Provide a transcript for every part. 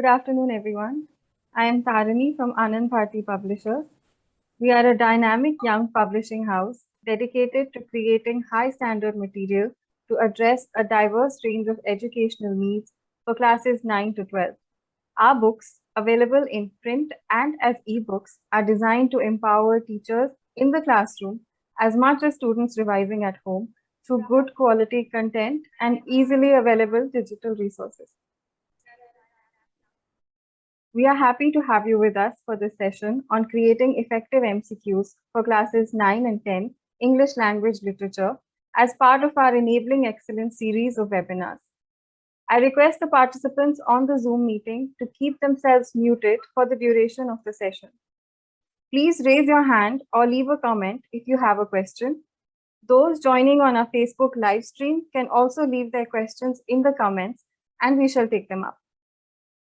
Good afternoon, everyone. I am Tarini from Anand Bharti Publishers. We are a dynamic young publishing house dedicated to creating high standard material to address a diverse range of educational needs for classes 9 to 12. Our books, available in print and as ebooks, are designed to empower teachers in the classroom as much as students revising at home through good quality content and easily available digital resources. We are happy to have you with us for this session on creating effective MCQs for classes 9 and 10 English Language Literature as part of our Enabling Excellence series of webinars. I request the participants on the Zoom meeting to keep themselves muted for the duration of the session. Please raise your hand or leave a comment if you have a question. Those joining on our Facebook live stream can also leave their questions in the comments and we shall take them up.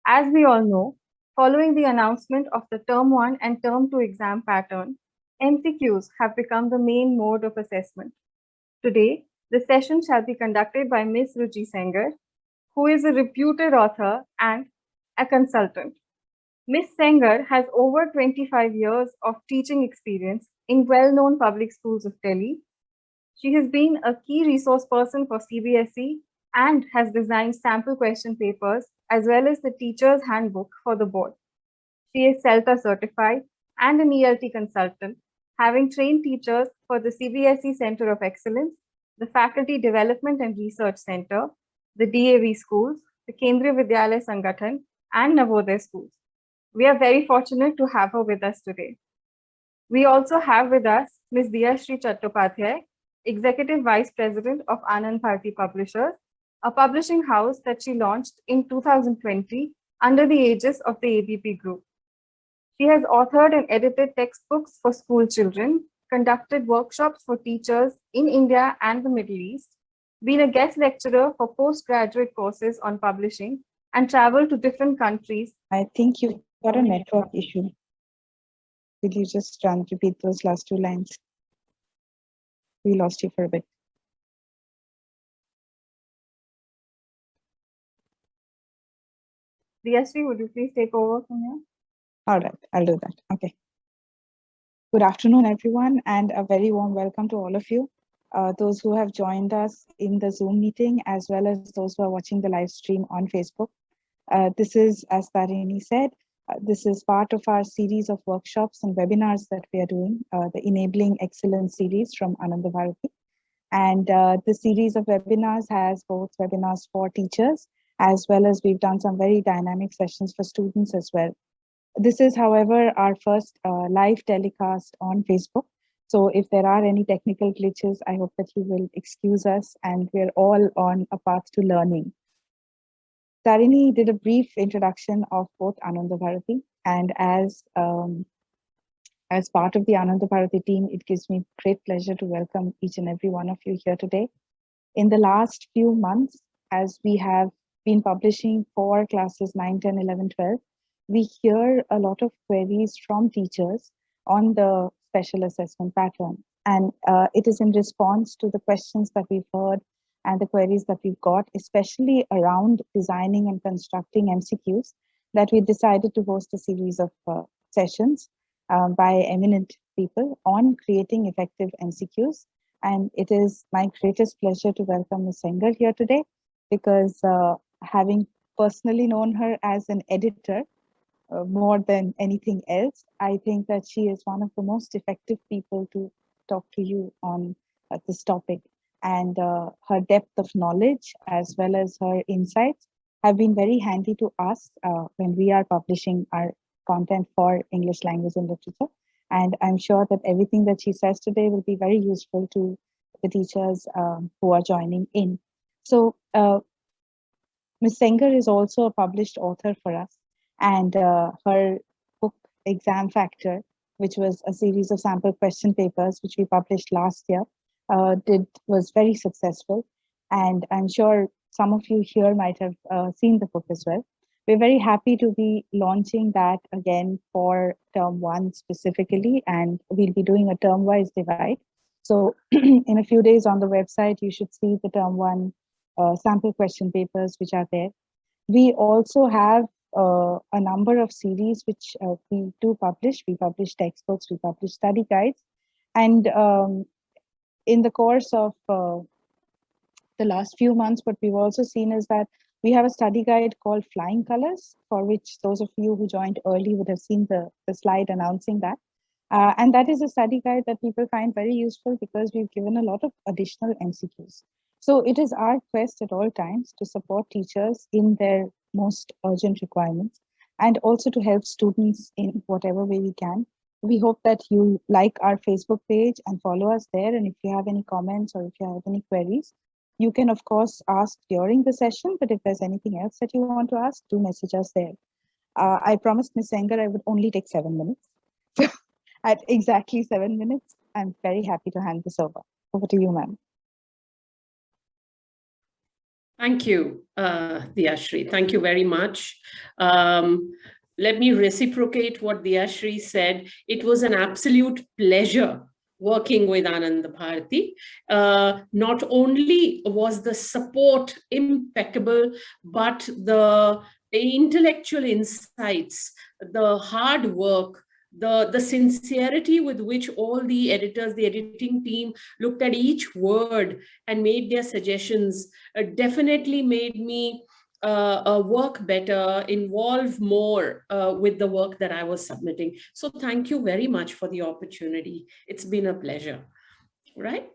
As we all know, following the announcement of the Term 1 and Term 2 exam pattern, MCQs have become the main mode of assessment. Today, the session shall be conducted by Ms. Ruchi Sengar, who is a reputed author and a consultant. Ms. Sengar has over 25 years of teaching experience in well-known public schools of Delhi. She has been a key resource person for CBSE and has designed sample question papers as well as the teacher's handbook for the board. She is CELTA certified and an ELT consultant, having trained teachers for the CBSE Center of Excellence, the Faculty Development and Research Center, the DAV schools, the Kendriya Vidyalaya Sangathan, and Navodaya schools. We are very fortunate to have her with us today. We also have with us Ms. Diyashree Chattopadhyay, Executive Vice President of Anand Bharti Publishers, a publishing house that she launched in 2020 under the aegis of the ABP Group. She has authored and edited textbooks for school children, conducted workshops for teachers in India and the Middle East, been a guest lecturer for postgraduate courses on publishing, and traveled to different countries. I think you've got a network issue. Will you just repeat those last two lines? We lost you for a bit. Diyashree, would you please take over from here? All right, I'll do that. Okay. Good afternoon, everyone, and a very warm welcome to all of you. Those who have joined us in the Zoom meeting, as well as those who are watching the live stream on Facebook. This is, as Tarini said, this is part of our series of workshops and webinars that we are doing, the Enabling Excellence series from Anand Bharti. And the series of webinars has both webinars for teachers, as well as we've done some very dynamic sessions for students as well. This is, however, our first live telecast on Facebook. So if there are any technical glitches, I hope that you will excuse us, and we're all on a path to learning. Tarini did a brief introduction of both Ananda Bharati, and as part of the Ananda Bharati team, it gives me great pleasure to welcome each and every one of you here today. In the last few months, as we have been publishing for classes 9, 10, 11, 12, we hear a lot of queries from teachers on the special assessment pattern. And it is in response to the questions that we've heard and the queries that we've got, especially around designing and constructing MCQs, that we decided to host a series of sessions by eminent people on creating effective MCQs. And it is my greatest pleasure to welcome Ms. Sengar here today, because having personally known her as an editor, more than anything else, I think that she is one of the most effective people to talk to you on this topic. And her depth of knowledge, as well as her insights, have been very handy to us when we are publishing our content for English language and literature. And I'm sure that everything that she says today will be very useful to the teachers who are joining in. So Ms. Sengar is also a published author for us. And her book, Exam Factor, which was a series of sample question papers, which we published last year, was very successful. And I'm sure some of you here might have seen the book as well. We're very happy to be launching that again for term 1 specifically, and we'll be doing a term-wise divide. So in a few days on the website, you should see the term 1 sample question papers which are there. We also have a number of series which we do publish. We publish textbooks, we publish study guides. And in the course of the last few months, what we've also seen is that we have a study guide called Flying Colors, for which those of you who joined early would have seen the slide announcing that. And that is a study guide that people find very useful because we've given a lot of additional MCQs. So it is our quest at all times to support teachers in their most urgent requirements and also to help students in whatever way we can. We hope that you like our Facebook page and follow us there. And if you have any comments or if you have any queries, you can, of course, ask during the session. But if there's anything else that you want to ask, do message us there. I promised Ms. Sengar I would only take 7 minutes. So at exactly 7 minutes, I'm very happy to hand this over. Over to you, ma'am. Thank you, Diyashri. Thank you very much. Let me reciprocate what Diyashri said. It was an absolute pleasure working with Ananda Bharati. Not only was the support impeccable, but the intellectual insights, the hard work, the sincerity with which all the editors, the editing team looked at each word and made their suggestions definitely made me work better, involve more with the work that I was submitting. So thank you very much for the opportunity. It's been a pleasure, right?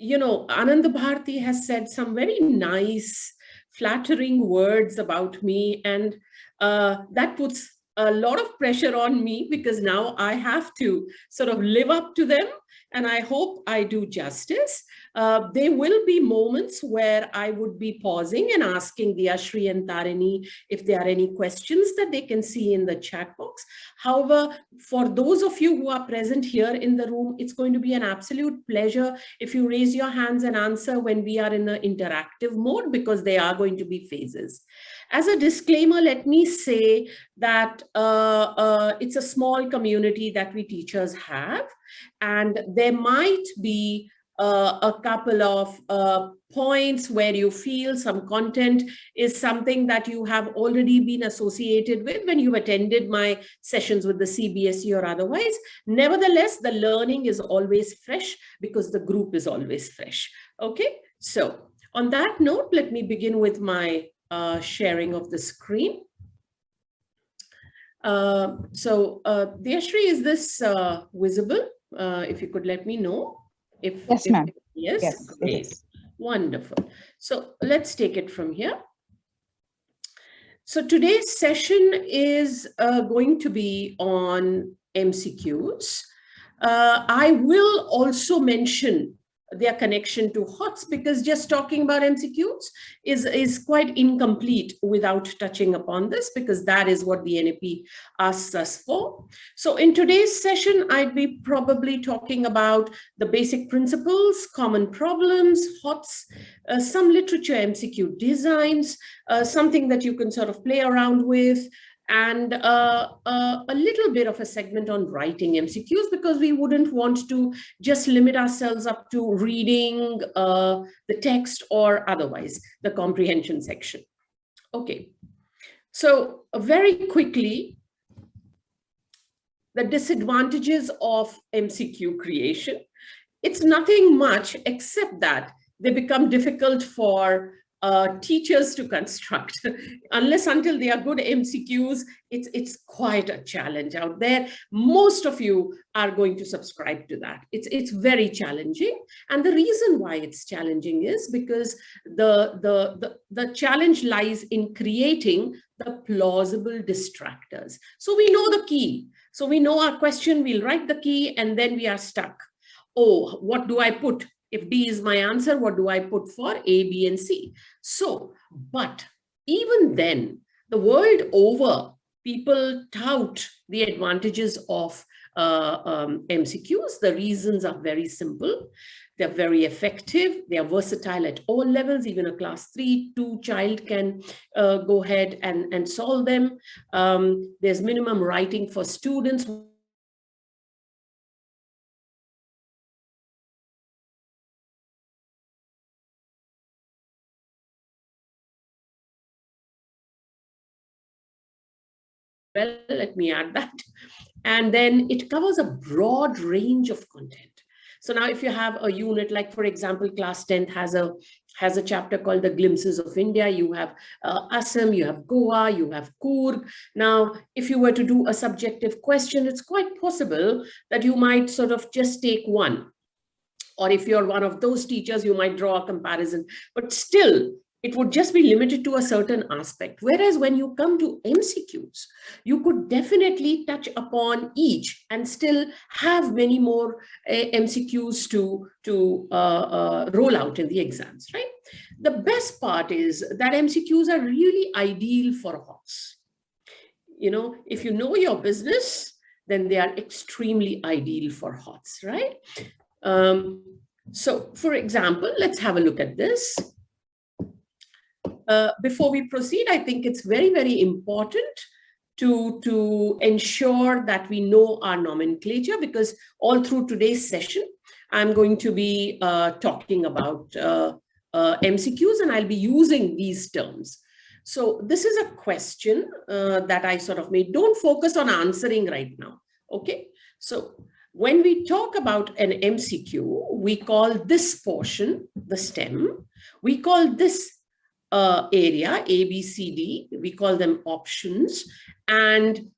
You know, Ananda Bharati has said some very nice, flattering words about me, and that puts a lot of pressure on me because now I have to sort of live up to them, and I hope I do justice. There will be moments where I would be pausing and asking Diyashri and Tarini if there are any questions that they can see in the chat box. However, for those of you who are present here in the room, it's going to be an absolute pleasure if you raise your hands and answer when we are in an interactive mode, because there are going to be phases. As a disclaimer, let me say that it's a small community that we teachers have, and there might be a couple of points where you feel some content is something that you have already been associated with when you attended my sessions with the CBSE or otherwise. Nevertheless, the learning is always fresh because the group is always fresh. Okay, so on that note, let me begin with my sharing of the screen. Diyashri, is this visible? If you could let me know. Yes, ma'am. Yes, great. Wonderful. So let's take it from here. So today's session is going to be on MCQs. I will also mention their connection to HOTS, because just talking about MCQs is quite incomplete without touching upon this, because that is what the NAP asks us for. So in today's session, I'd be probably talking about the basic principles, common problems, HOTS, some literature MCQ designs, something that you can sort of play around with, and a little bit of a segment on writing MCQs, because we wouldn't want to just limit ourselves up to reading the text or otherwise, the comprehension section. Okay, so very quickly, the disadvantages of MCQ creation. It's nothing much except that they become difficult for teachers to construct. Unless until they are good MCQs, it's quite a challenge out there. Most of you are going to subscribe to that. It's very challenging. And the reason why it's challenging is because the challenge lies in creating the plausible distractors. So we know the key. So we know our question, we'll write the key, and then we are stuck. Oh, what do I put? If D is my answer, what do I put for A, B, and C? So, but even then, the world over, people tout the advantages of MCQs. The reasons are very simple. They're very effective. They are versatile at all levels. Even a class 3-2 child can go ahead and solve them. There's minimum writing for students. Let me add that. And then it covers a broad range of content. So now if you have a unit, like for example, class 10th has a chapter called The Glimpses of India. You have Assam, you have Goa, you have Coorg. Now, if you were to do a subjective question, it's quite possible that you might sort of just take one. Or if you're one of those teachers, you might draw a comparison, but still, it would just be limited to a certain aspect. Whereas when you come to MCQs, you could definitely touch upon each and still have many more MCQs to roll out in the exams, right? The best part is that MCQs are really ideal for HOTS. You know, if you know your business, then they are extremely ideal for HOTS, right? So for example, let's have a look at this. Before we proceed, I think it's very, very important to ensure that we know our nomenclature, because all through today's session, I'm going to be talking about MCQs, and I'll be using these terms. So this is a question that I sort of made. Don't focus on answering right now, okay? So when we talk about an MCQ, we call this portion the stem. We call this area, A, B, C, D, we call them options. And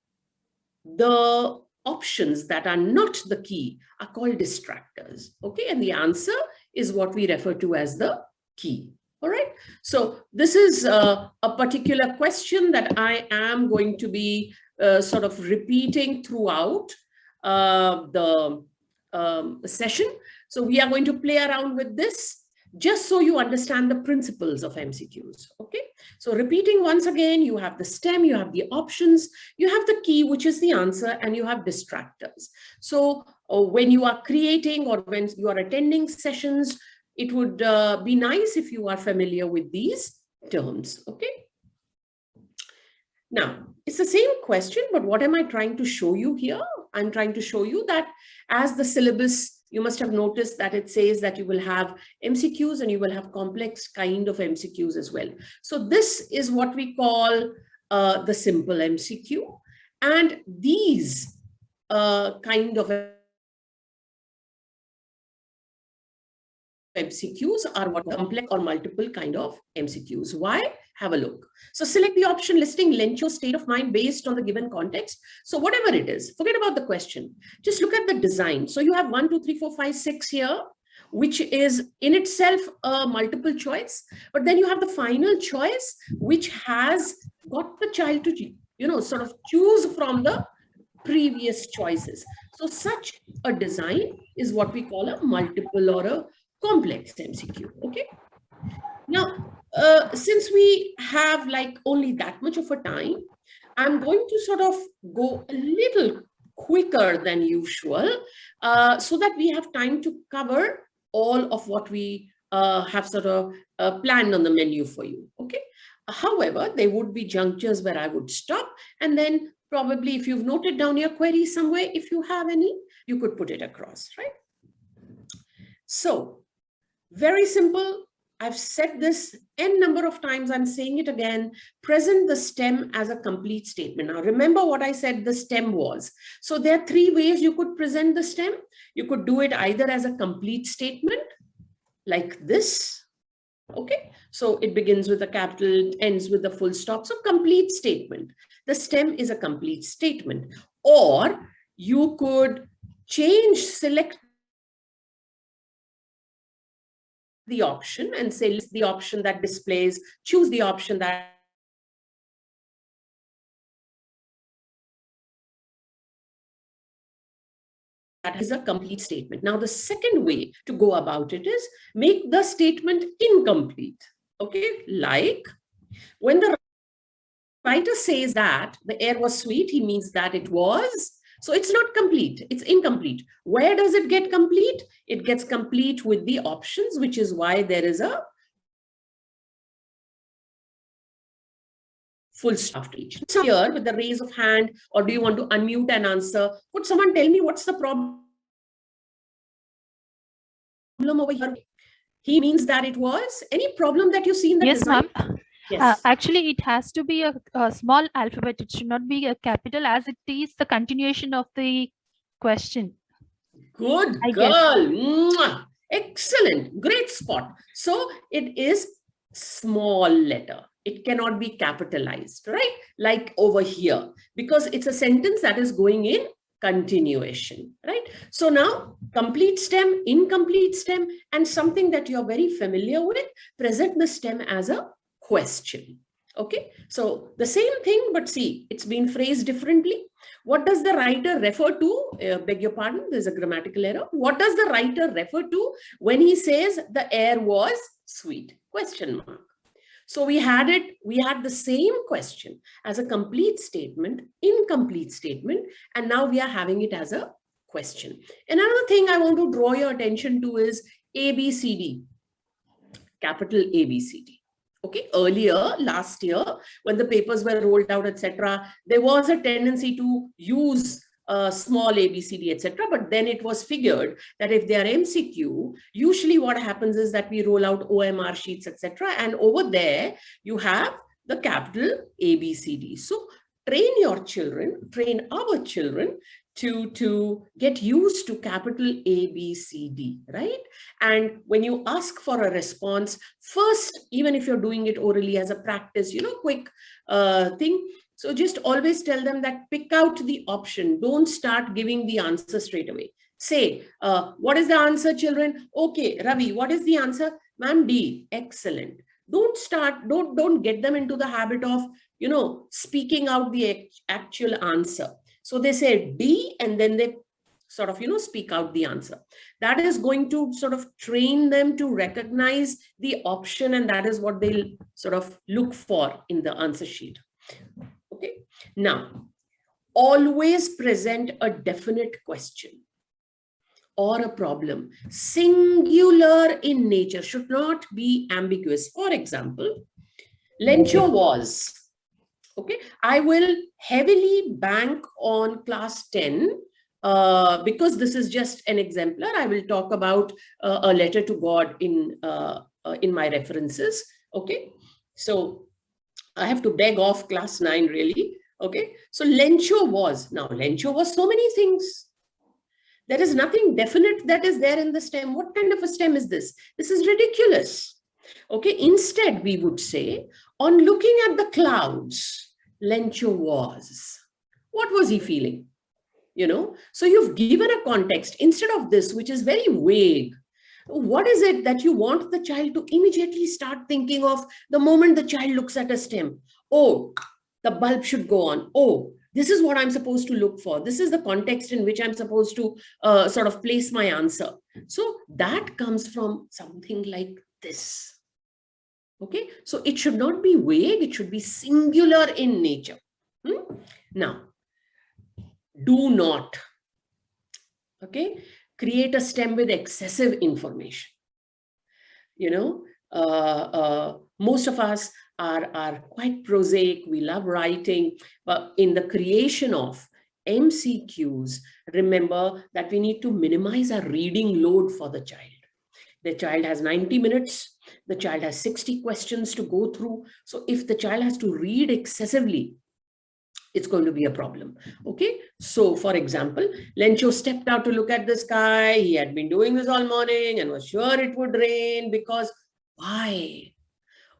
the options that are not the key are called distractors, okay? And the answer is what we refer to as the key, all right? So this is a particular question that I am going to be sort of repeating throughout the session. So we are going to play around with this just so you understand the principles of MCQs, okay? So repeating once again, you have the stem, you have the options, you have the key, which is the answer, and you have distractors. So when you are creating or when you are attending sessions, it would be nice if you are familiar with these terms, okay? Now, it's the same question, but what am I trying to show you here? I'm trying to show you that as the syllabus, you must have noticed that it says that you will have MCQs and you will have complex kind of MCQs as well. So this is what we call the simple MCQ. And these kind of MCQs are what complex or multiple kind of MCQs. Why? Have a look. So select the option listing lent your state of mind based on the given context. So whatever it is, forget about the question. Just look at the design. So you have 1, 2, 3, 4, 5, 6 here, which is in itself a multiple choice. But then you have the final choice, which has got the child to, you know, sort of choose from the previous choices. So such a design is what we call a multiple or a complex MCQ, okay? Now, since we have like only that much of a time, I'm going to sort of go a little quicker than usual so that we have time to cover all of what we have sort of planned on the menu for you, okay? However, there would be junctures where I would stop, and then probably if you've noted down your query somewhere, if you have any, you could put it across, right? So, very simple. I've said this n number of times. I'm saying it again. Present the stem as a complete statement. Now, remember what I said the stem was. So there are 3 ways you could present the stem. You could do it either as a complete statement, like this. Okay. So it begins with a capital, ends with a full stop. So complete statement. The stem is a complete statement. Or you could select the option and say list the option that displays, choose the option that is a complete statement. Now, the second way to go about it is make the statement incomplete. Okay, like when the writer says that the air was sweet, he means that it was. So it's not complete, it's incomplete. Where does it get complete? It gets complete with the options, which is why there is a full stop after each. So here with the raise of hand, or do you want to unmute and answer? Could someone tell me what's the problem over here? He means that it was. Any problem that you see in the design? Yes, ma'am. Yes. Actually, it has to be a small alphabet. It should not be a capital, as it is the continuation of the question. Good I guess. girl. Mwah. Excellent. Great spot. So it is small letter. It cannot be capitalized, right? Like over here, because it's a sentence that is going in continuation, right? So now complete stem, incomplete stem, and something that you're very familiar with, present the stem as a question. Okay, so the same thing, but see, it's been phrased differently. What does the writer refer to? Beg your pardon, there's a grammatical error. What does the writer refer to when he says the air was sweet? Question mark. So we had the same question as a complete statement, incomplete statement, and now we are having it as a question. Another thing I want to draw your attention to is ABCD, capital ABCD. Okay, earlier last year, when the papers were rolled out, etc., there was a tendency to use small ABCD, etc. But then it was figured that if they are MCQ, usually what happens is that we roll out OMR sheets, etc. And over there, you have the capital ABCD. So train your children, train our children to get used to capital ABCD, right? And when you ask for a response, first, even if you're doing it orally as a practice, quick thing, so just always tell them that pick out the option. Don't start giving the answer straight away. Say, what is the answer, children? Okay, Ravi, what is the answer? Ma'am, D. Excellent. Don't get them into the habit of, speaking out the actual answer. So they say D, and then they sort of, speak out the answer. That is going to sort of train them to recognize the option, and that is what they'll sort of look for in the answer sheet. Okay. Now, always present a definite question or a problem. Singular in nature, should not be ambiguous. For example, Lencho was. Okay, I will heavily bank on class 10 because this is just an exemplar. I will talk about a letter to God in my references. Okay, so I have to beg off class 9 really. Okay, so Lencho was. Now, Lencho was so many things. There is nothing definite that is there in the stem. What kind of a stem is this? This is ridiculous. Okay, instead we would say, on looking at the clouds, Lencho was. What was he feeling? So you've given a context instead of this, which is very vague. What is it that you want the child to immediately start thinking of the moment the child looks at a stem? Oh, the bulb should go on. Oh, this is what I'm supposed to look for. This is the context in which I'm supposed to sort of place my answer. So that comes from something like this. Okay, so it should not be vague. It should be singular in nature. Now, do not, okay, create a stem with excessive information. Most of us are quite prosaic. We love writing, but in the creation of MCQs, remember that we need to minimize our reading load for the child. The child has 90 minutes. The child has 60 questions to go through. So if the child has to read excessively, it's going to be a problem. Okay, so for example, Lencho stepped out to look at the sky. He had been doing this all morning and was sure it would rain because why?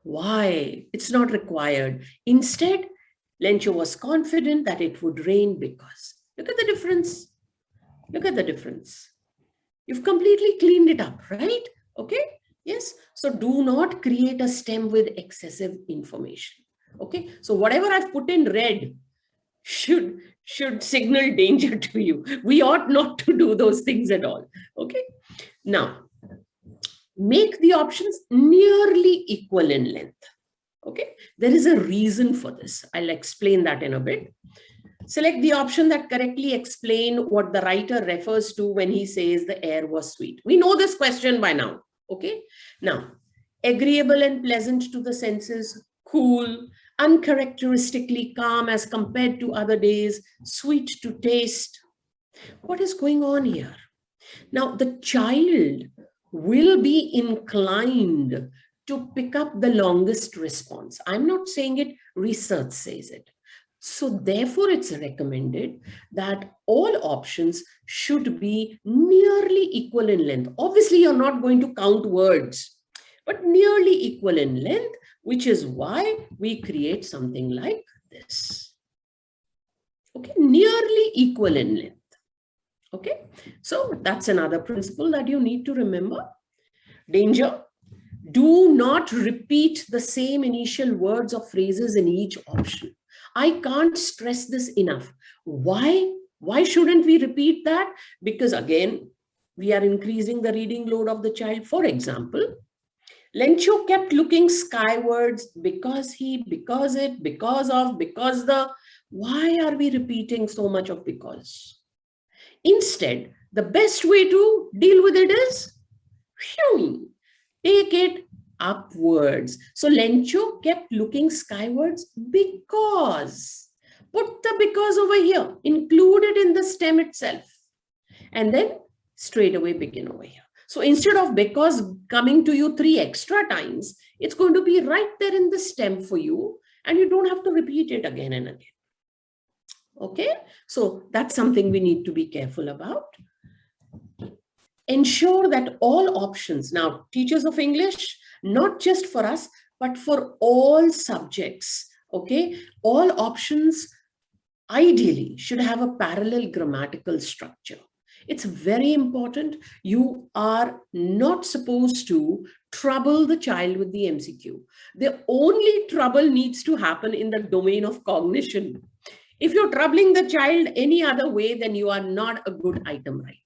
It's not required. Instead, Lencho was confident that it would rain because. Look at the difference. Look at the difference. You've completely cleaned it up, right? Okay, yes. So do not create a stem with excessive information. Okay, so whatever I've put in red should signal danger to you. We ought not to do those things at all. Okay, now make the options nearly equal in length. Okay, there is a reason for this. I'll explain that in a bit. Select the option that correctly explain what the writer refers to when he says the air was sweet. We know this question by now. Okay, now agreeable and pleasant to the senses, cool, uncharacteristically calm as compared to other days, sweet to taste. What is going on here? Now, the child will be inclined to pick up the longest response. I'm not saying it, research says it. So therefore, it's recommended that all options should be nearly equal in length. Obviously, you're not going to count words, but nearly equal in length, which is why we create something like this. Okay, nearly equal in length. Okay, so that's another principle that you need to remember. Danger. Do not repeat the same initial words or phrases in each option. I can't stress this enough. Why? Why shouldn't we repeat that? Because again, we are increasing the reading load of the child. For example, Lencho kept looking skywards because he, because it, because of, because the. Why are we repeating so much of because? Instead, the best way to deal with it is take it upwards. So Lencho kept looking skywards because. Put the because over here, include it in the stem itself, and then straight away begin over here. So instead of because coming to you 3 extra times, it's going to be right there in the stem for you, and you don't have to repeat it again and again. Okay, so that's something we need to be careful about. Ensure that all options, now teachers of English, not just for us, but for all subjects, okay, all options ideally should have a parallel grammatical structure. It's very important. You are not supposed to trouble the child with the MCQ. The only trouble needs to happen in the domain of cognition. If you're troubling the child any other way, then you are not a good item writer.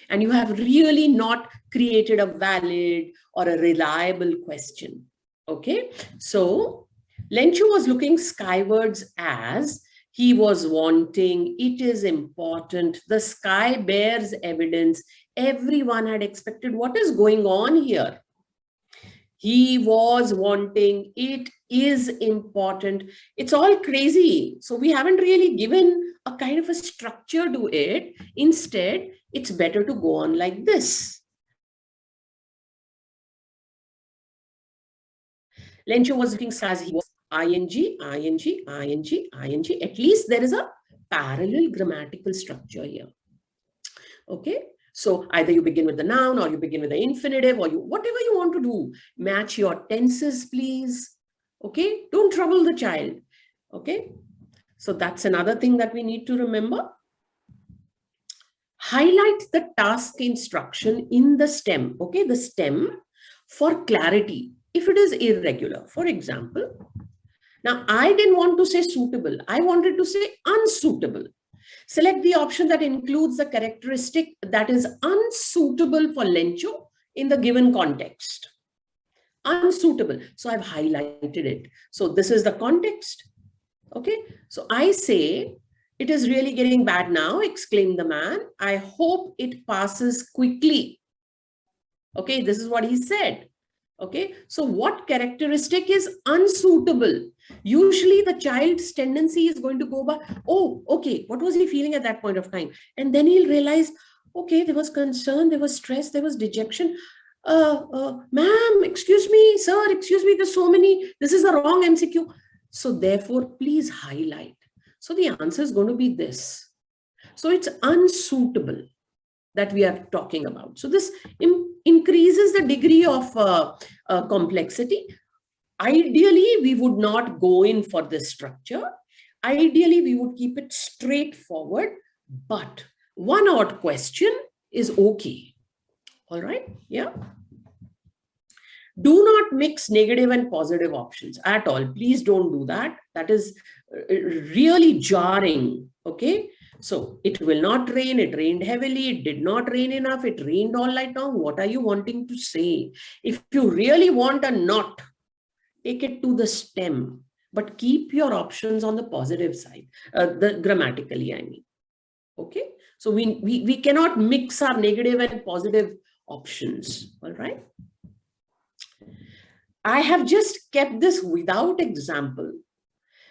And you have really not created a valid or a reliable question. Okay, so Lencho was looking skywards as he was wanting, it is important, the sky bears evidence, everyone had expected what is going on here. He was wanting, it is important. It's all crazy. So we haven't really given a kind of a structure to it. Instead, it's better to go on like this. Lencho was looking as he was ing, ing, ing, ing. At least there is a parallel grammatical structure here. Okay. So either you begin with the noun or you begin with the infinitive or you, whatever you want to do, match your tenses, please. Okay. Don't trouble the child. Okay. So that's another thing that we need to remember. Highlight the task instruction in the stem. Okay. The stem for clarity. If it is irregular, for example, now I didn't want to say suitable. I wanted to say unsuitable. Select the option that includes the characteristic that is unsuitable for Lencho in the given context. Unsuitable. So I've highlighted it. So this is the context. Okay. So I say, it is really getting bad now, exclaimed the man. I hope it passes quickly. Okay. This is what he said. Okay. So what characteristic is unsuitable? Usually the child's tendency is going to go by, oh, okay, what was he feeling at that point of time? And then he'll realize, okay, there was concern, there was stress, there was dejection. Ma'am, excuse me, sir, excuse me, there's so many, this is the wrong MCQ. So therefore, please highlight. So the answer is going to be this. So it's unsuitable that we are talking about. So this increases the degree of complexity. Ideally, we would not go in for this structure. Ideally, we would keep it straightforward, but one odd question is okay. All right, yeah. Do not mix negative and positive options at all. Please don't do that. That is really jarring, okay? So it will not rain, it rained heavily, it did not rain enough, it rained all night long. What are you wanting to say? If you really want a not, take it to the stem, but keep your options on the positive side, the grammatically, I mean. Okay, so we cannot mix our negative and positive options. All right. I have just kept this without example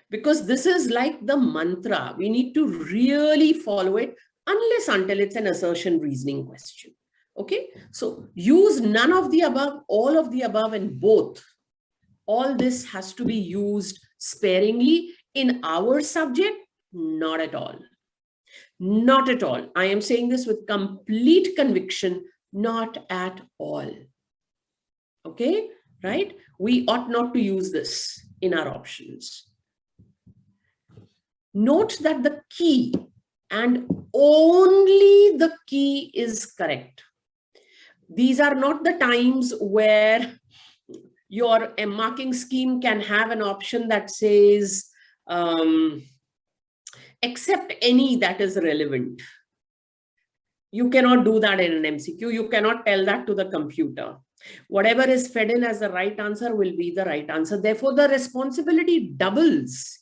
because this is like the mantra. We need to really follow it unless until it's an assertion reasoning question. Okay, so use none of the above, all of the above, and both. All this has to be used sparingly. In our subject, not at all. Not at all. I am saying this with complete conviction, not at all. Okay, right? We ought not to use this in our options. Note that the key and only the key is correct. These are not the times where your marking scheme can have an option that says, except any that is relevant. You cannot do that in an MCQ. You cannot tell that to the computer. Whatever is fed in as the right answer will be the right answer. Therefore, the responsibility doubles.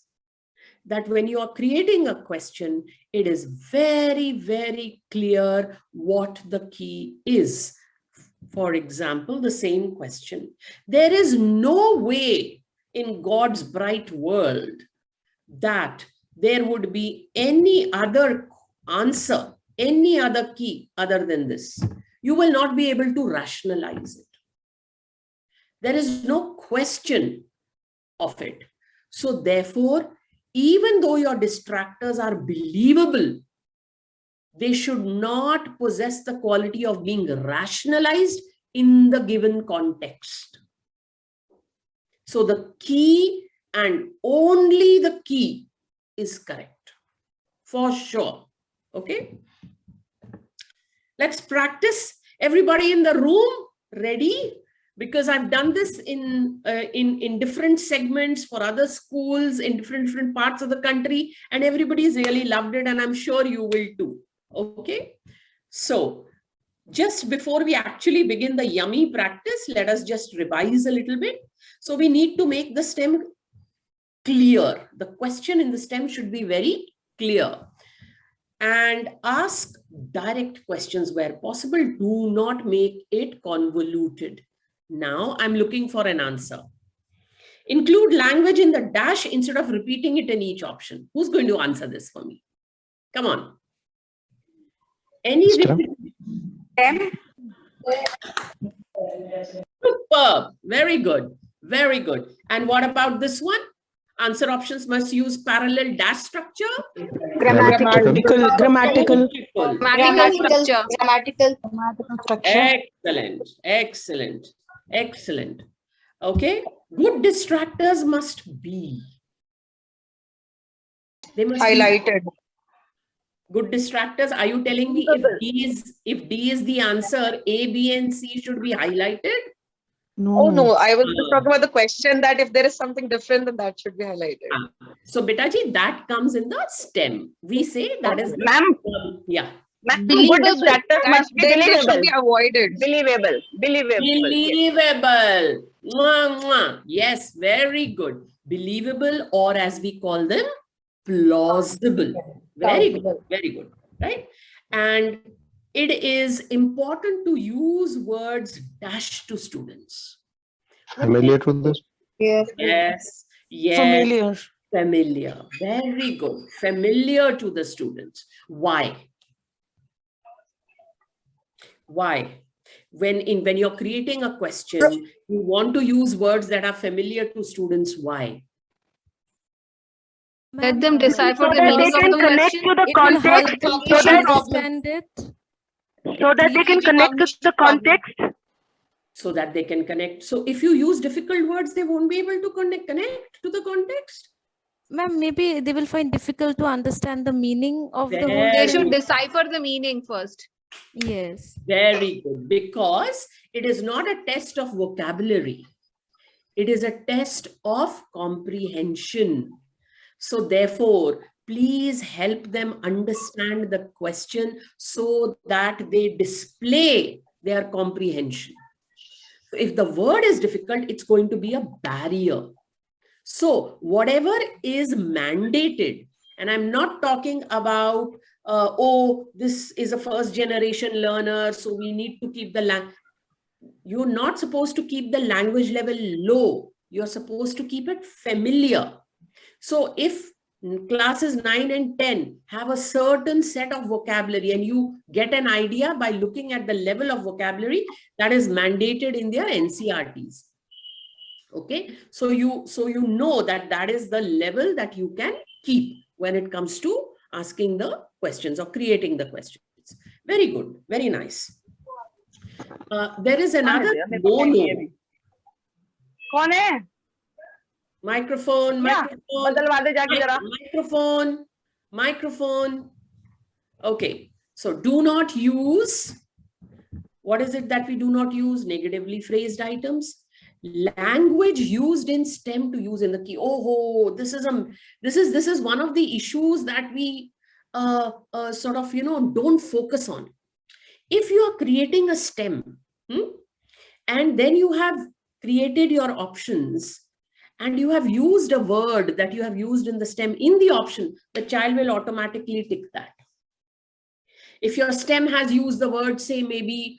That when you are creating a question, it is very, very clear what the key is. For example, the same question. There is no way in God's bright world that there would be any other answer, any other key other than this. You will not be able to rationalize it. There is no question of it. So therefore, even though your distractors are believable, they should not possess the quality of being rationalized in the given context. So the key and only the key is correct, for sure. Okay. Let's practice. Everybody in the room, ready? Because I've done this in different segments for other schools in different parts of the country, and everybody's really loved it, and I'm sure you will too. Okay, so just before we actually begin the yummy practice, let us just revise a little bit. So we need to make the stem clear. The question in the stem should be very clear. And ask direct questions where possible. Do not make it convoluted. Now I'm looking for an answer. Include language in the dash instead of repeating it in each option. Who's going to answer this for me? Come on. Any STEM. Superb. Very good. Very good. And what about this one? Answer options must use parallel dash structure. Grammatical. Grammatical structure. Excellent. Excellent. Excellent. Okay. Good distractors must be. They must Highlighted. be good distractors. Are you telling me if D is the answer, A, B, and C should be highlighted? Oh no, I was just talking about the question that if there is something different, then that should be highlighted. So Betaji, that comes in the stem. We say that is the, Ma'am, yeah. good distractors must be believable. They should be avoided. Believable. Believable. Mwah, mwah. Yes, very good. Believable, or as we call them, plausible. Very good. Very good. Right? And it is important to use words dash to students. Familiar to this? Yes. Yes. Familiar. Very good. Familiar to the students. Why? Why? When you're creating a question, you want to use words that are familiar to students. Why? Let them decipher the meaning of the question. To the context, so that understand it. So that they can connect to the context. So that they can connect. So if you use difficult words, they won't be able to connect to the context. Ma'am, maybe they will find difficult to understand the meaning of the whole. They should decipher the meaning first. Yes. Very good. Because it is not a test of vocabulary. It is a test of comprehension. So therefore, please help them understand the question so that they display their comprehension. So if the word is difficult, it's going to be a barrier. So whatever is mandated, and I'm not talking about, oh, this is a first generation learner, so we need to keep the language. You're not supposed to keep the language level low. You're supposed to keep it familiar. So if classes 9 and 10 have a certain set of vocabulary, and you get an idea by looking at the level of vocabulary that is mandated in their NCRTs. Okay, so you know that is the level that you can keep when it comes to asking the questions or creating the questions. Very good, very nice. There is another no. Microphone. Okay, so do not use. What is it that we do not use? Negatively phrased items. Language used in STEM to use in the key. Oh, this is one of the issues that we sort of don't focus on. If you are creating a STEM, and then you have created your options, and you have used a word that you have used in the STEM in the option, the child will automatically tick that. If your STEM has used the word, say maybe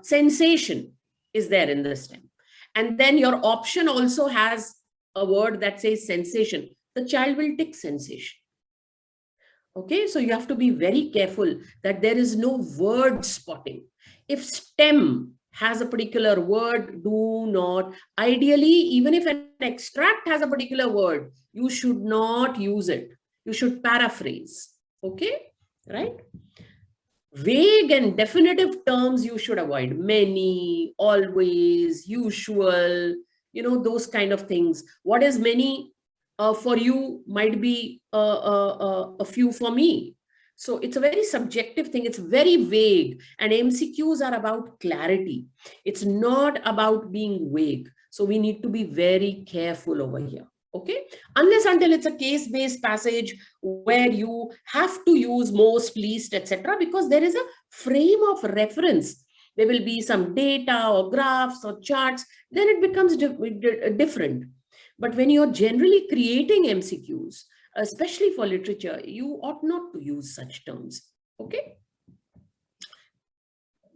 sensation is there in the STEM, and then your option also has a word that says sensation, the child will tick sensation. Okay, so you have to be very careful that there is no word spotting. If STEM has a particular word, do not, ideally, even if an extract has a particular word, you should not use it. You should paraphrase. Okay, right? Vague and definitive terms you should avoid. Many, always, usual, those kind of things. What is many for you might be a few for me. So it's a very subjective thing. It's very vague, and MCQs are about clarity. It's not about being vague. So we need to be very careful over here. Okay, unless until it's a case-based passage where you have to use most, least, etc., because there is a frame of reference. There will be some data or graphs or charts, then it becomes different. But when you're generally creating MCQs, especially for literature, you ought not to use such terms. Okay.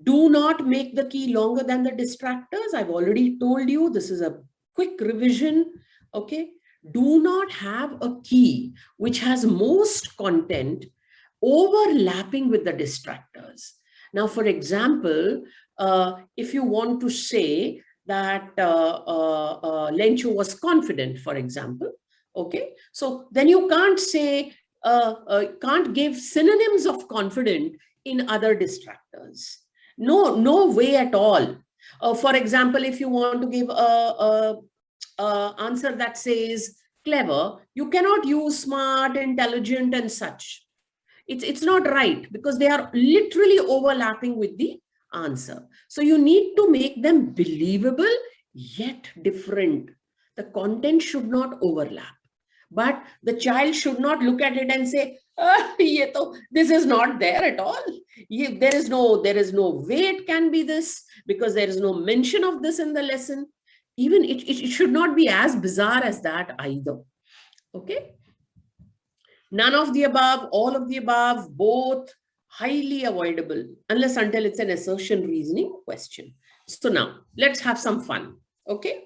Do not make the key longer than the distractors. I've already told you, this is a quick revision. Okay. Do not have a key which has most content overlapping with the distractors. Now, for example, if you want to say that Lencho was confident, for example, okay, so then you can't say, can't give synonyms of confident in other distractors. No way at all. For example, if you want to give a answer that says clever, you cannot use smart, intelligent, and such. It's not right, because they are literally overlapping with the answer. So you need to make them believable yet different. The content should not overlap, but the child should not look at it and say, this is not there at all. There is no way it can be this, because there is no mention of this in the lesson. Even it should not be as bizarre as that either. Okay. None of the above, all of the above, both highly avoidable, unless until it's an assertion reasoning question. So now let's have some fun. Okay.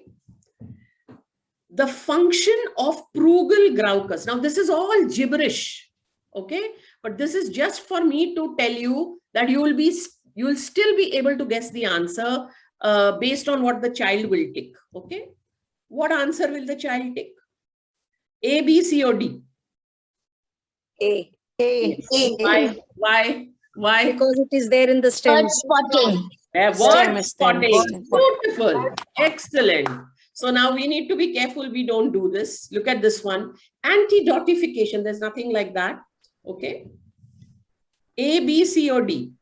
The function of Prugel-Graukas. Now this is all gibberish. Okay. But this is just for me to tell you that you will still be able to guess the answer based on what the child will tick. Okay. What answer will the child tick? A, B, C, or D? A. Yes. Why? Because it is there in the STEM. Word spotting. Word spotting. Beautiful. Excellent. So now we need to be careful we don't do this. Look at this one. Anti-dotification. There's nothing like that. Okay. A, B, C, or D?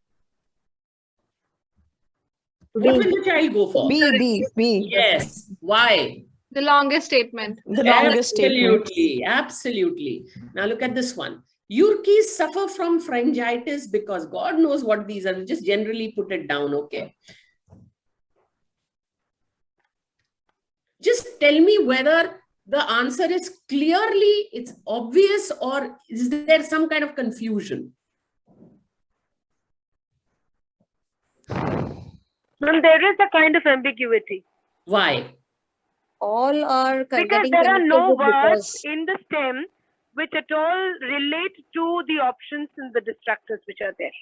What will the child go for? B. Yes. Why? The longest statement. The longest statement. Absolutely. Now look at this one. Yurkis suffer from pharyngitis because God knows what these are. Just generally put it down, okay? Just tell me whether the answer is clearly, it's obvious, or is there some kind of confusion? Then there is a kind of ambiguity. Why? All are because there are no words in the STEM which at all relate to the options and the distractors which are there.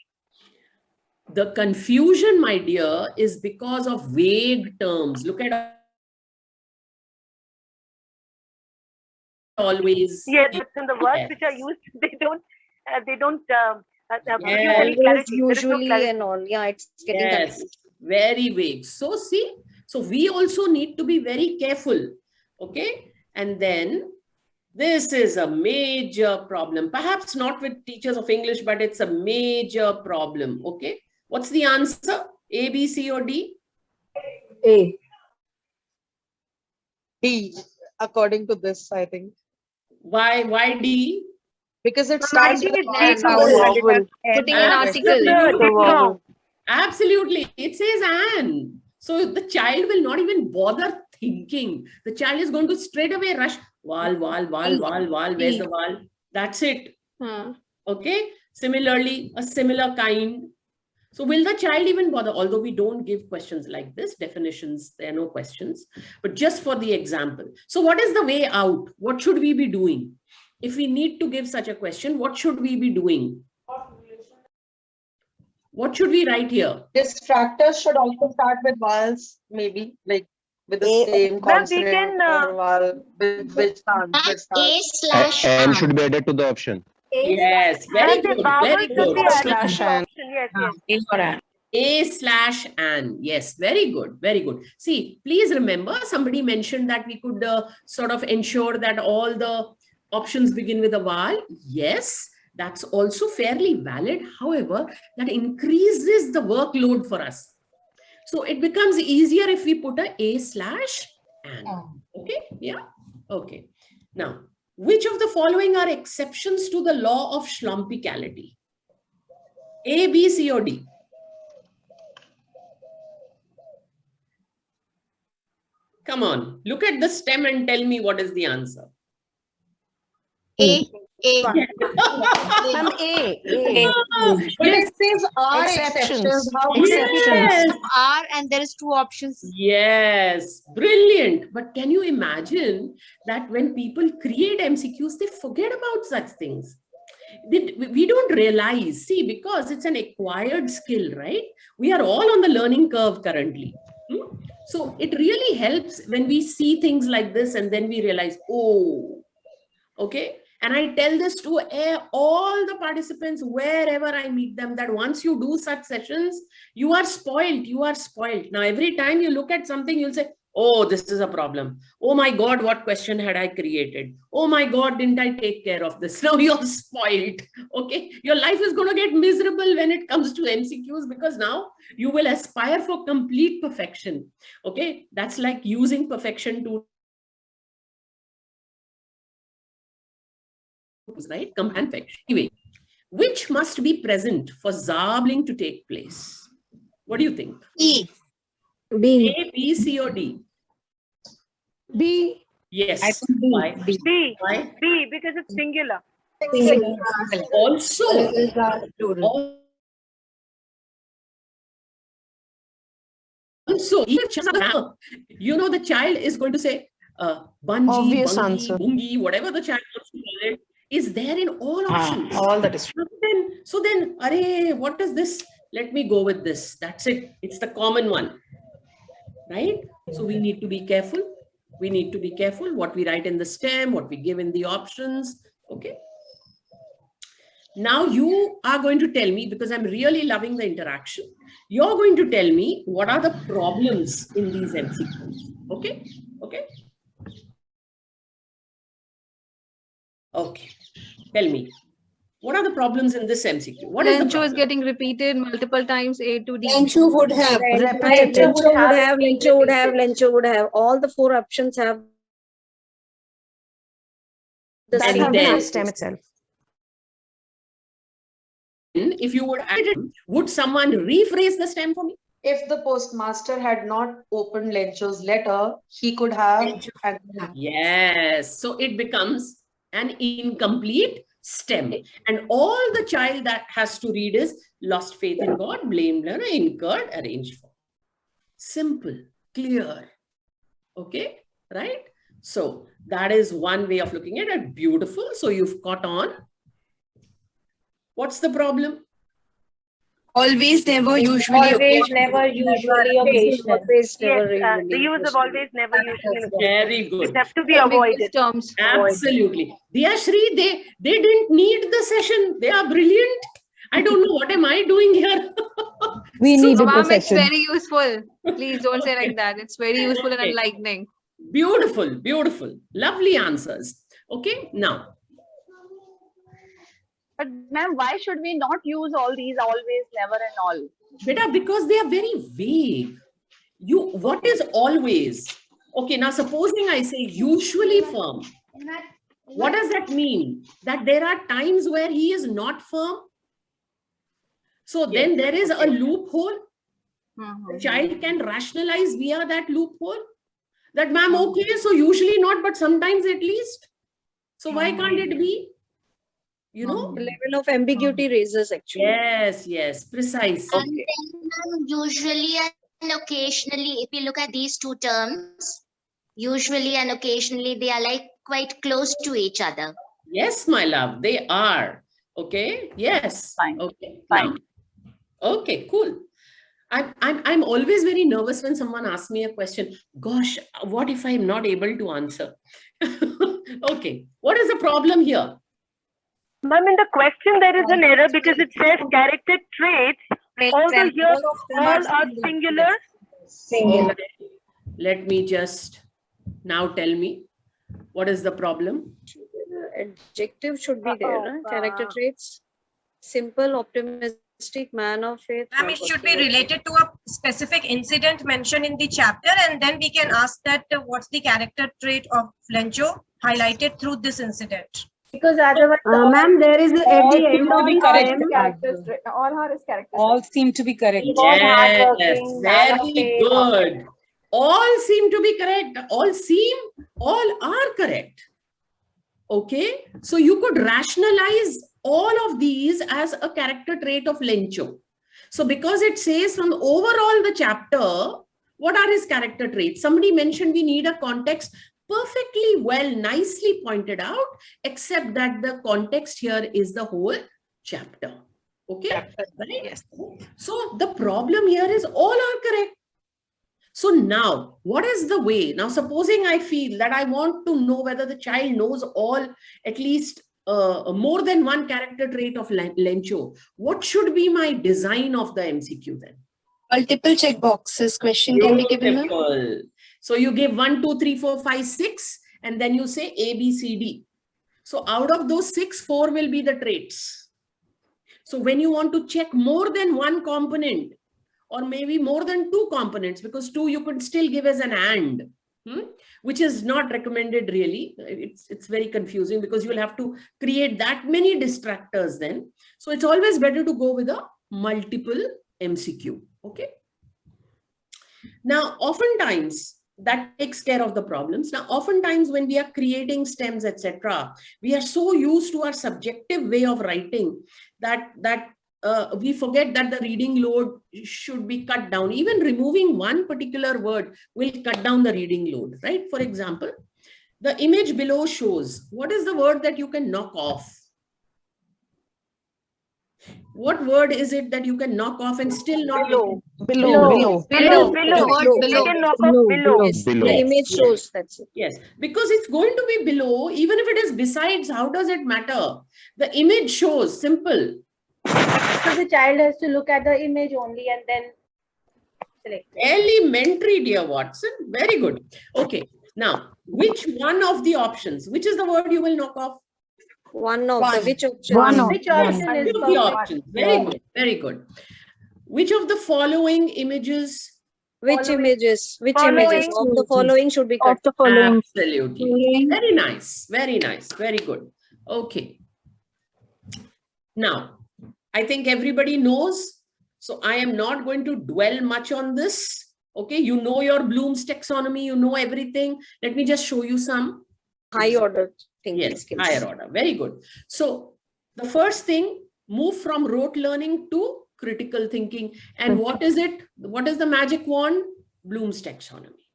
The confusion, my dear, is because of vague terms. Look at always. Yeah, that's in the words which are used. They don't give any Always, clarity. There is no usually, clarity. and all. Yeah, it's getting confused. Very vague. So see, so we also need to be very careful. Okay. And then this is a major problem. Perhaps not with teachers of English, but it's a major problem. Okay. What's the answer? A, B, C, or D? A. D, according to this, I think. Why D? Because it starts with is a D sound and it has Putting an an article. Absolutely. It says an. So the child will not even bother thinking. The child is going to straight away rush. Wal, where's the wal? That's it. Okay. Similarly, a similar kind. So will the child even bother? Although we don't give questions like this, definitions, there are no questions, but just for the example. So what is the way out? What should we be doing? If we need to give such a question, what should we be doing? What should we write here? Distractors should also start with vowels, maybe, like with the same consonant or vowel with which sound. And should be added to the option. Yes, very good. Very good. A/an. Yes, very good. Very good. See, please remember, somebody mentioned that we could sort of ensure that all the options begin with a vowel. Yes, that's also fairly valid. However, that increases the workload for us. So it becomes easier if we put A/an. Okay, yeah, okay. Now, which of the following are exceptions to the law of schlumpicality? A, B, C, or D? Come on, look at the stem and tell me what is the answer. A. But it says are exceptions. How yes. Are and there is two options. Yes, brilliant. But can you imagine that when people create MCQs, they forget about such things? We don't realize, see, because it's an acquired skill, right? We are all on the learning curve currently. So it really helps when we see things like this and then we realize, oh, okay. And I tell this to all the participants wherever I meet them, that once you do such sessions, you are spoiled. You are spoiled. Now, every time you look at something, you'll say, oh, this is a problem. Oh my God, what question had I created? Oh my God, didn't I take care of this? Now you're spoiled. Okay. Your life is going to get miserable when it comes to MCQs because now you will aspire for complete perfection. Okay. That's like using perfection to right? Anyway, which must be present for zarbling to take place? What do you think? E. B. A, B, C, or D? B. Yes. I think B. Why? B. Why? B, because it's singular. Also, you know, the child is going to say, Banji, Obvious Bungi, answer. Bungi, whatever the child wants to call it, is there in all options. All that is. So then, array, what is this? Let me go with this. That's it. It's the common one, right? So we need to be careful. We need to be careful what we write in the stem, what we give in the options. Okay. Now you are going to tell me, because I'm really loving the interaction, you're going to tell me what are the problems in these MCQs. Okay. Okay. Okay. Tell me. What are the problems in this MCQ? What is the problem? Lencho is getting repeated multiple times, A to D. Lencho would have. Repetitive. Lencho would have. All the four options have the And same then- stem itself. If you would add it, would someone rephrase the stem for me? If the postmaster had not opened Lencho's letter, he could have. Yes. So it becomes an incomplete stem. And all the child that has to read is lost faith in God, blamed, incurred, arranged for. Simple, clear. Okay, right? So that is one way of looking at it. Beautiful. So you've caught on. What's the problem? Always, never, usually, Always, never, usually, occasional. Always, never, Yes, usually. the use of always, never, usually. Very good. It has to be avoided. Terms. Absolutely. Diyashri, they didn't need the session. They are brilliant. I don't know what am I doing here. We So- needed the Ma'am, it's session. very useful. Please don't say like that. It's very useful and Okay. enlightening. Beautiful, beautiful. Lovely answers. Okay, now. But ma'am, why should we not use all these always, never and all? Beta, because they are very vague. What is always? Okay, now supposing I say usually firm. What does that mean? That there are times where he is not firm. So then there is a loophole. The child can rationalize via that loophole. That ma'am, okay, so usually not, but sometimes at least. So why can't it be? You know? The level of ambiguity raises actually. Yes, precise. And then usually and occasionally, if you look at these two terms, usually and occasionally, they are like quite close to each other. Yes, my love, they are. Okay, yes. Fine. Okay, Fine. now. Okay, cool. I'm always very nervous when someone asks me a question. Gosh, what if I'm not able to answer? Okay, what is the problem here? Ma'am, in the question there is an error because it says character traits. Although here all are singular. Okay. Let me just now tell me what is the problem. Adjective should be there. Character traits. Simple, optimistic, man of faith. Ma'am, it should be related to a specific incident mentioned in the chapter, and then we can ask that what's the character trait of Lencho highlighted through this incident. Because otherwise, ma'am, there is at the end of the All her is characteristic. All seem to be correct. Yes, very good. All seem to be correct. All are correct. Okay, so you could rationalize all of these as a character trait of Lencho. So because it says from overall the chapter, what are his character traits? Somebody mentioned we need a context. Perfectly well, nicely pointed out, except that the context here is the whole chapter. Okay, right? Yes. So the problem here is all are correct. So now, what is the way? Now, supposing I feel that I want to know whether the child knows all, at least more than one character trait of Lencho, what should be my design of the MCQ then? Multiple check boxes question can be given. Beautiful. So you give 1, 2, 3, 4, 5, 6, and then you say A, B, C, D. So out of those 6, 4 will be the traits. So when you want to check more than one component, or maybe more than 2 components, because 2 you could still give as an AND, which is not recommended really. It's very confusing because you will have to create that many distractors then. So it's always better to go with a multiple MCQ. Okay. Now, oftentimes, that takes care of the problems. Now, oftentimes when we are creating stems, etc., we are so used to our subjective way of writing that we forget that the reading load should be cut down. Even removing one particular word will cut down the reading load, right? For example, the image below shows, what is the word that you can knock off? What word is it that you can knock off and still not? Below. Below. We can knock off below. The image shows, that's it. Yes, because it's going to be below, even if it is besides, how does it matter? The image shows, simple. So the child has to look at the image only and then select. Elementary, dear Watson. Very good. Okay. Now, which one of the options? Which is the word you will knock off? One of the which option? Which option is the option? Very good. Very good. Which of the following images? Which images? Which images of the following should be cut? Absolutely. Very nice. Very nice. Very good. Okay. Now, I think everybody knows. So I am not going to dwell much on this. Okay. You know your Bloom's taxonomy. You know everything. Let me just show you some. High order thinking skills. Higher order. Very good. So the first thing, move from rote learning to critical thinking. And what is it? What is the magic wand? Bloom's taxonomy.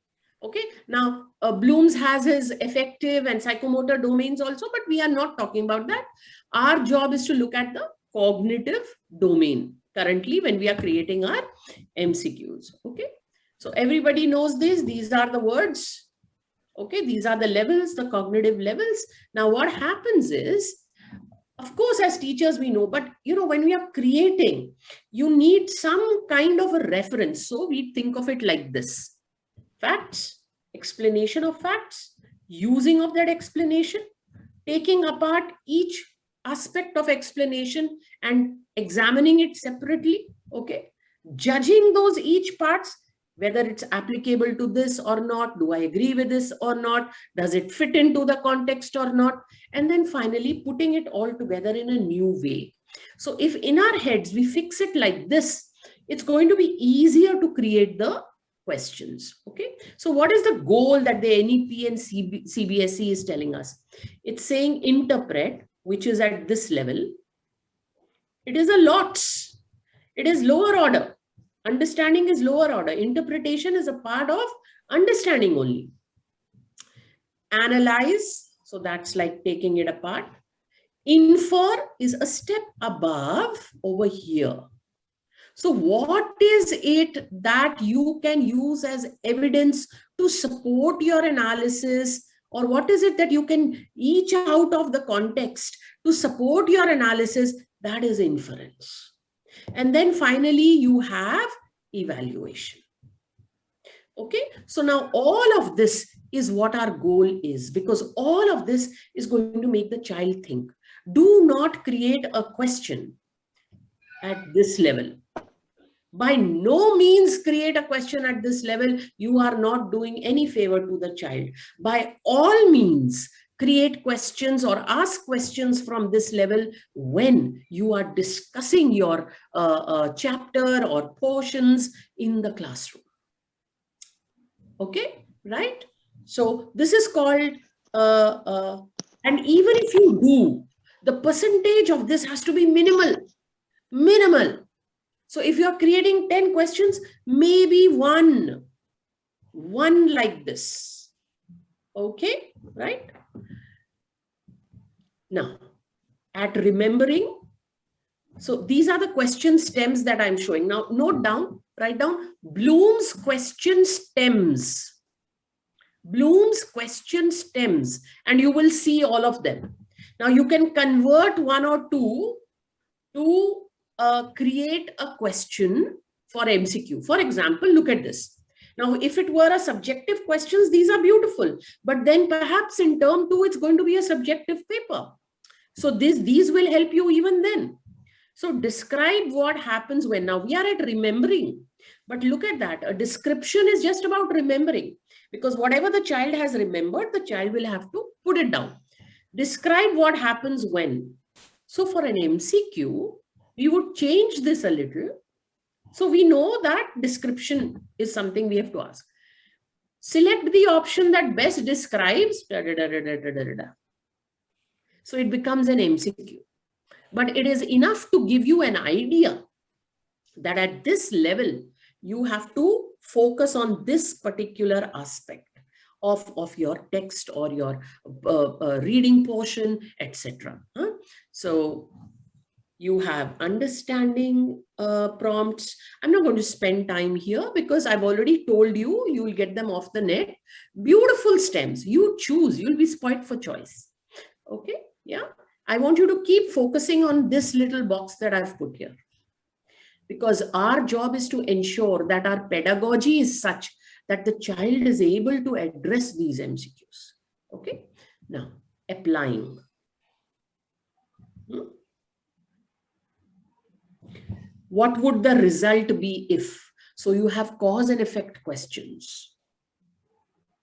Okay, now Bloom's has his affective and psychomotor domains also, but we are not talking about that. Our job is to look at the cognitive domain currently when we are creating our MCQs. Okay, so everybody knows this. These are the words. Okay, these are the levels, the cognitive levels. Now what happens is, of course, as teachers we know, but when we are creating, you need some kind of a reference. So we think of it like this: facts, explanation of facts, using of that explanation, taking apart each aspect of explanation and examining it separately, okay, judging those each parts, whether it's applicable to this or not, do I agree with this or not, does it fit into the context or not, and then finally putting it all together in a new way. So if in our heads we fix it like this, it's going to be easier to create the questions. Okay, so what is the goal that the NEP and CBSE is telling us? It's saying interpret, which is at this level. It is a lot. It is lower order. Understanding is lower order. Interpretation is a part of understanding only. Analyze, so that's like taking it apart. Infer is a step above over here. So what is it that you can use as evidence to support your analysis, or what is it that you can each out of the context to support your analysis? That is inference. And then finally you have evaluation. Okay, so now all of this is what our goal is, because all of this is going to make the child think. Do not create a question at this level. By no means create a question at this level. You are not doing any favor to the child. By all means, create questions or ask questions from this level when you are discussing your chapter or portions in the classroom. Okay, right? So this is called, and even if you do, the percentage of this has to be minimal. Minimal. So if you're creating 10 questions, maybe one like this. Okay, right? Now, at remembering, so these are the question stems that I'm showing. Now, note down, write down Bloom's question stems. Bloom's question stems, and you will see all of them. Now, you can convert one or two to create a question for MCQ. For example, look at this. Now, if it were a subjective questions, these are beautiful. But then perhaps in term 2, it's going to be a subjective paper. So these will help you even then. So describe what happens when. Now we are at remembering. But look at that. A description is just about remembering. Because whatever the child has remembered, the child will have to put it down. Describe what happens when. So for an MCQ, we would change this a little. So we know that description is something we have to ask. Select the option that best describes. So it becomes an MCQ. But it is enough to give you an idea that at this level, you have to focus on this particular aspect of your text or your reading portion, etc. So you have understanding prompts. I'm not going to spend time here because I've already told you, you will get them off the net. Beautiful stems. You choose. You'll be spoiled for choice. Okay. Yeah. I want you to keep focusing on this little box that I've put here. Because our job is to ensure that our pedagogy is such that the child is able to address these MCQs. Okay. Now, applying. What would the result be if? So you have cause and effect questions.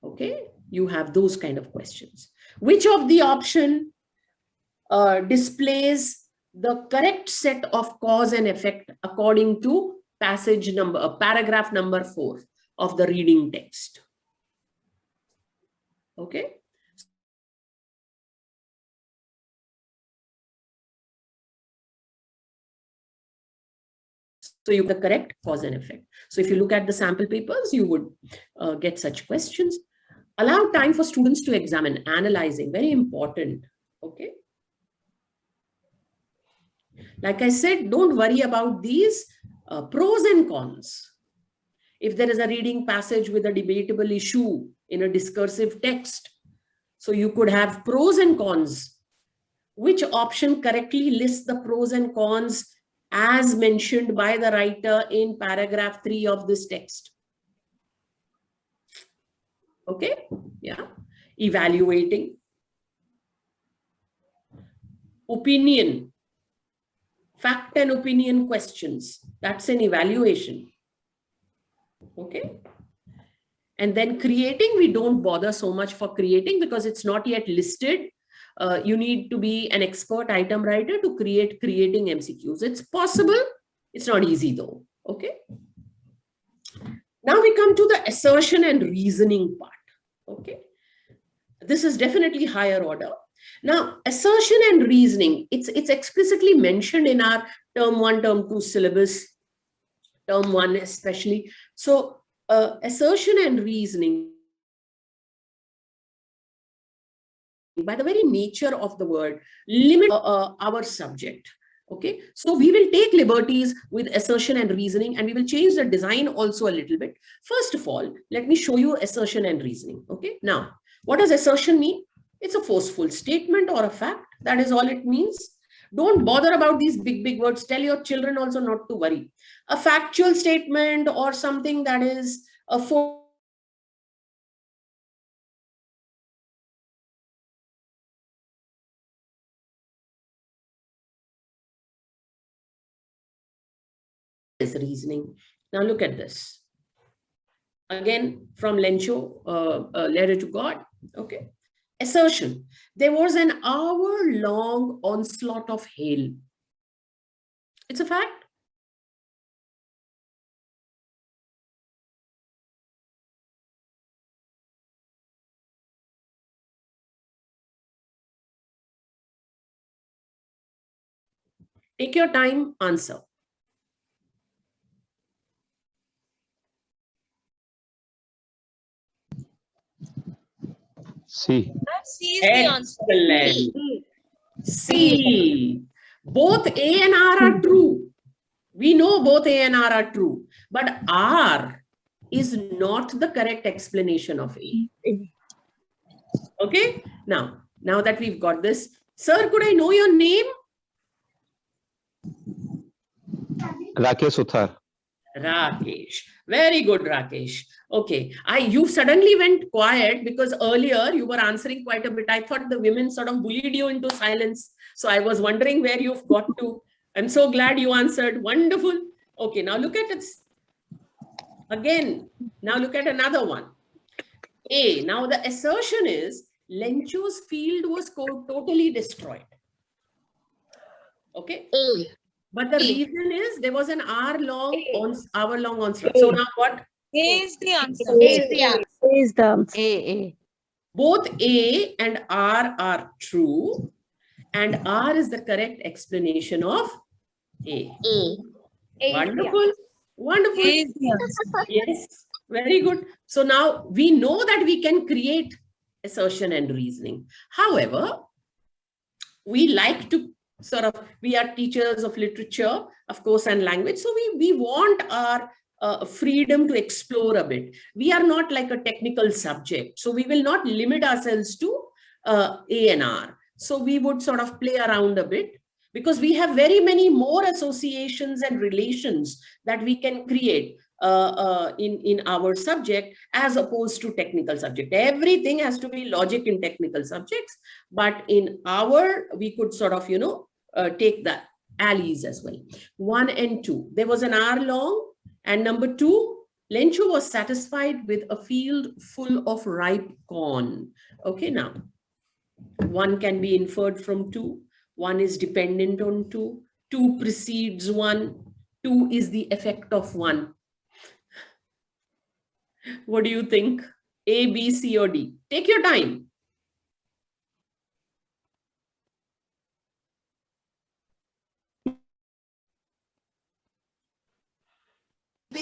Okay. You have those kind of questions. Which of the option displays the correct set of cause and effect according to paragraph number 4 of the reading text. Okay. So you have the correct cause and effect. So if you look at the sample papers, you would get such questions. Allow time for students to examine, analyzing, very important. Okay. Like I said, don't worry about these pros and cons. If there is a reading passage with a debatable issue in a discursive text, so you could have pros and cons. Which option correctly lists the pros and cons as mentioned by the writer in paragraph 3 of this text? Okay, yeah. Evaluating. Opinion. Fact and opinion questions. That's an evaluation. Okay. And then creating, we don't bother so much for creating because it's not yet listed. You need to be an expert item writer to creating MCQs. It's possible. It's not easy though. Okay. Now we come to the assertion and reasoning part. Okay. This is definitely higher order. Now, assertion and reasoning, it's explicitly mentioned in our term 1, term 2 syllabus, term 1 especially. So assertion and reasoning, by the very nature of the word, limit our subject. Okay, so we will take liberties with assertion and reasoning, and we will change the design also a little bit. First of all, let me show you assertion and reasoning. Okay, now what does assertion mean? It's a forceful statement or a fact. That is all it means. Don't bother about these big words. Tell your children also not to worry. A factual statement or something that is a is reasoning. Now look at this. Again, from Lencho, letter to God. Okay. Assertion. There was an hour-long onslaught of hail. It's a fact. Take your time, answer. C. C is the answer. Excellent. C. Both A and R are true. We know both A and R are true, but R is not the correct explanation of A. Okay. Now that we've got this, sir, could I know your name? Rakesh Uthar. Rakesh. Very good, Rakesh. Okay. You suddenly went quiet because earlier you were answering quite a bit. I thought the women sort of bullied you into silence. So I was wondering where you've got to. I'm so glad you answered. Wonderful. Okay. Now look at it again. Now look at another one. A. Now the assertion is Lencho's field was totally destroyed. Okay. A. But the reason is there was an hour-long onslaught. So now what? A is the answer. A is the answer. A is the answer. A. Both A and R are true, and R is the correct explanation of A. Wonderful. Wonderful. A is the answer. Yes, very good. So now we know that we can create assertion and reasoning. However, we like to we are teachers of literature, of course, and language. So we want our freedom to explore a bit. We are not like a technical subject. So we will not limit ourselves to A and R. So we would sort of play around a bit because we have very many more associations and relations that we can create in our subject as opposed to technical subject. Everything has to be logic in technical subjects, but in we could sort of, take the alleys as well. 1 and 2, there was an hour long, and number 2, Lencho was satisfied with a field full of ripe corn. Okay, now 1 can be inferred from 2, 1 is dependent on 2, 2 precedes 1, 2 is the effect of 1. What do you think? A, B, C, or D? Take your time.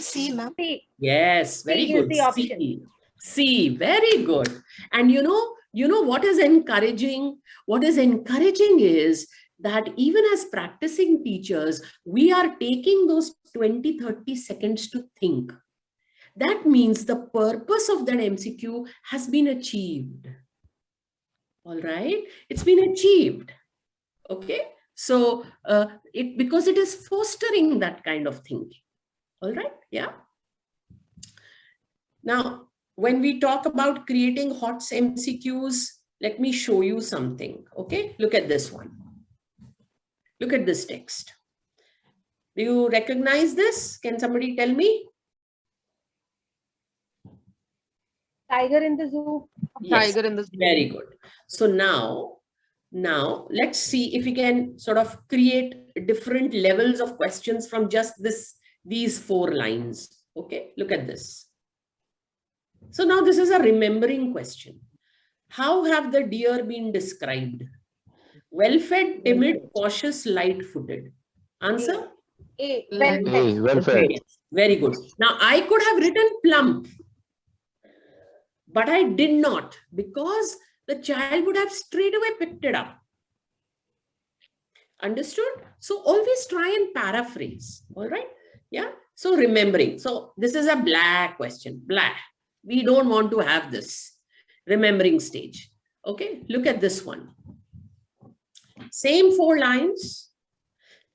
C, ma'am. Yes, very C good. is the option. C, very good. And you know what is encouraging? What is encouraging is that even as practicing teachers, we are taking those 20-30 seconds to think. That means the purpose of that MCQ has been achieved. All right, it's been achieved. Okay, so because it is fostering that kind of thinking. All right, yeah. Now, when we talk about creating hot MCQs, let me show you something. Okay, look at this one. Look at this text. Do you recognize this? Can somebody tell me? Tiger in the zoo. Yes, Tiger in the zoo. very good. So now let's see if we can sort of create different levels of questions from just these 4 lines. Okay, look at this. So now this is a remembering question. How have the deer been described? Well-fed, timid, cautious, light-footed. Answer? A. A, well-fed. Okay, very good. Now I could have written plump, but I did not, because the child would have straight away picked it up. Understood? So always try and paraphrase. All right? Yeah. So remembering. So this is a blah question. Blah. We don't want to have this remembering stage. Okay. Look at this one. Same 4 lines.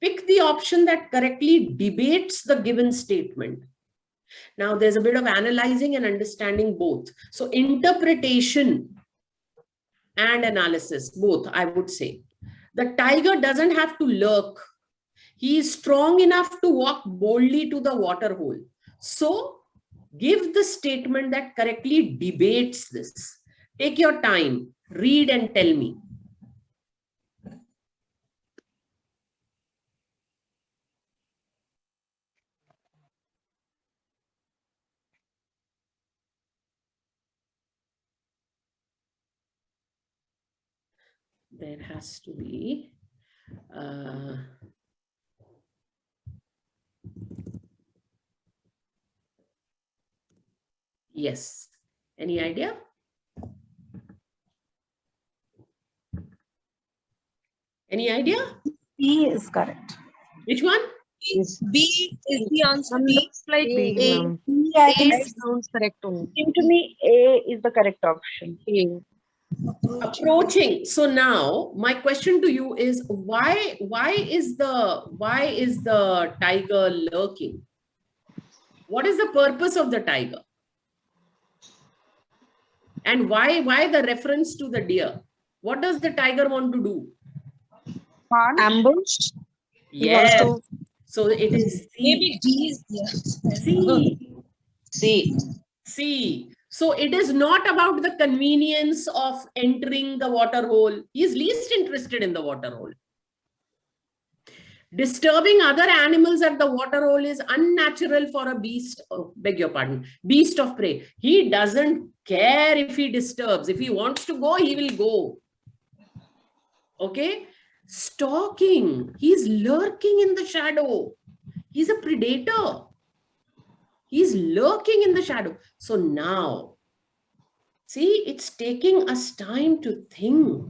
Pick the option that correctly debates the given statement. Now there's a bit of analyzing and understanding both. So interpretation and analysis, both, I would say. The tiger doesn't have to lurk. He is strong enough to walk boldly to the water hole. So give the statement that correctly debates this. Take your time, read and tell me. There has to be yes. Any idea? Any idea? B is correct. Which one? B is the answer. B. Looks like B, ma'am. I think Sounds correct only. Seems to me A is the correct option. A. Approaching. So now my question to you is why is the tiger lurking? What is the purpose of the tiger? And why the reference to the deer? What does the tiger want to do? Ambush. Yes. So it is C. Maybe D is the C. C. So it is not about the convenience of entering the water hole. He is least interested in the water hole. Disturbing other animals at the water hole is unnatural for a beast, beg your pardon, beast of prey. He doesn't care if he disturbs. If he wants to go, he will go. Okay? Stalking. He's lurking in the shadow. He's a predator. He's lurking in the shadow. So now, see, it's taking us time to think.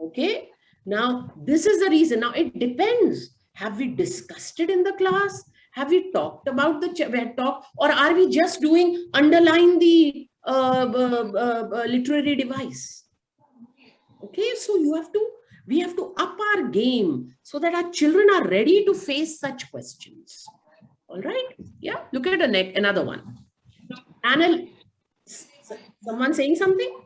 Okay? Now, this is the reason. Now, it depends. Have we discussed it in the class? Have we talked about the talk? Or are we just doing underline the literary device? Okay, so we have to up our game so that our children are ready to face such questions. All right. Yeah. Look at another one. Someone saying something?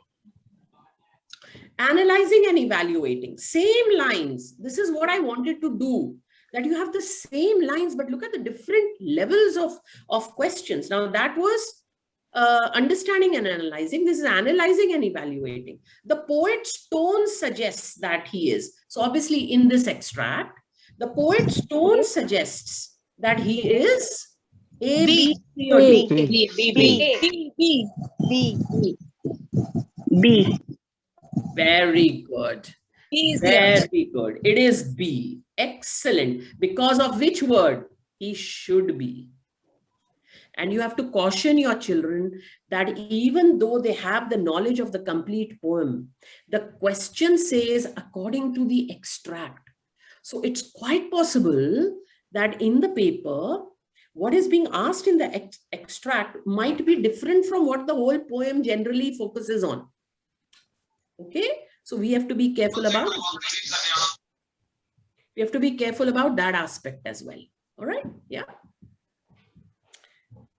Analyzing and evaluating. Same lines. This is what I wanted to do. That you have the same lines, but look at the different levels of questions. Now that was understanding and analyzing. This is analyzing and evaluating. The poet's tone suggests that he is. So obviously in this extract, the poet's tone suggests that he is A, B, C, or D. B. Very good. Very good. It is B. Excellent. Because of which word? He should be. And you have to caution your children that even though they have the knowledge of the complete poem, the question says according to the extract. So it's quite possible that in the paper, what is being asked in the extract might be different from what the whole poem generally focuses on. Okay, so we have to be careful about it. We have to be careful about that aspect as well. All right, yeah.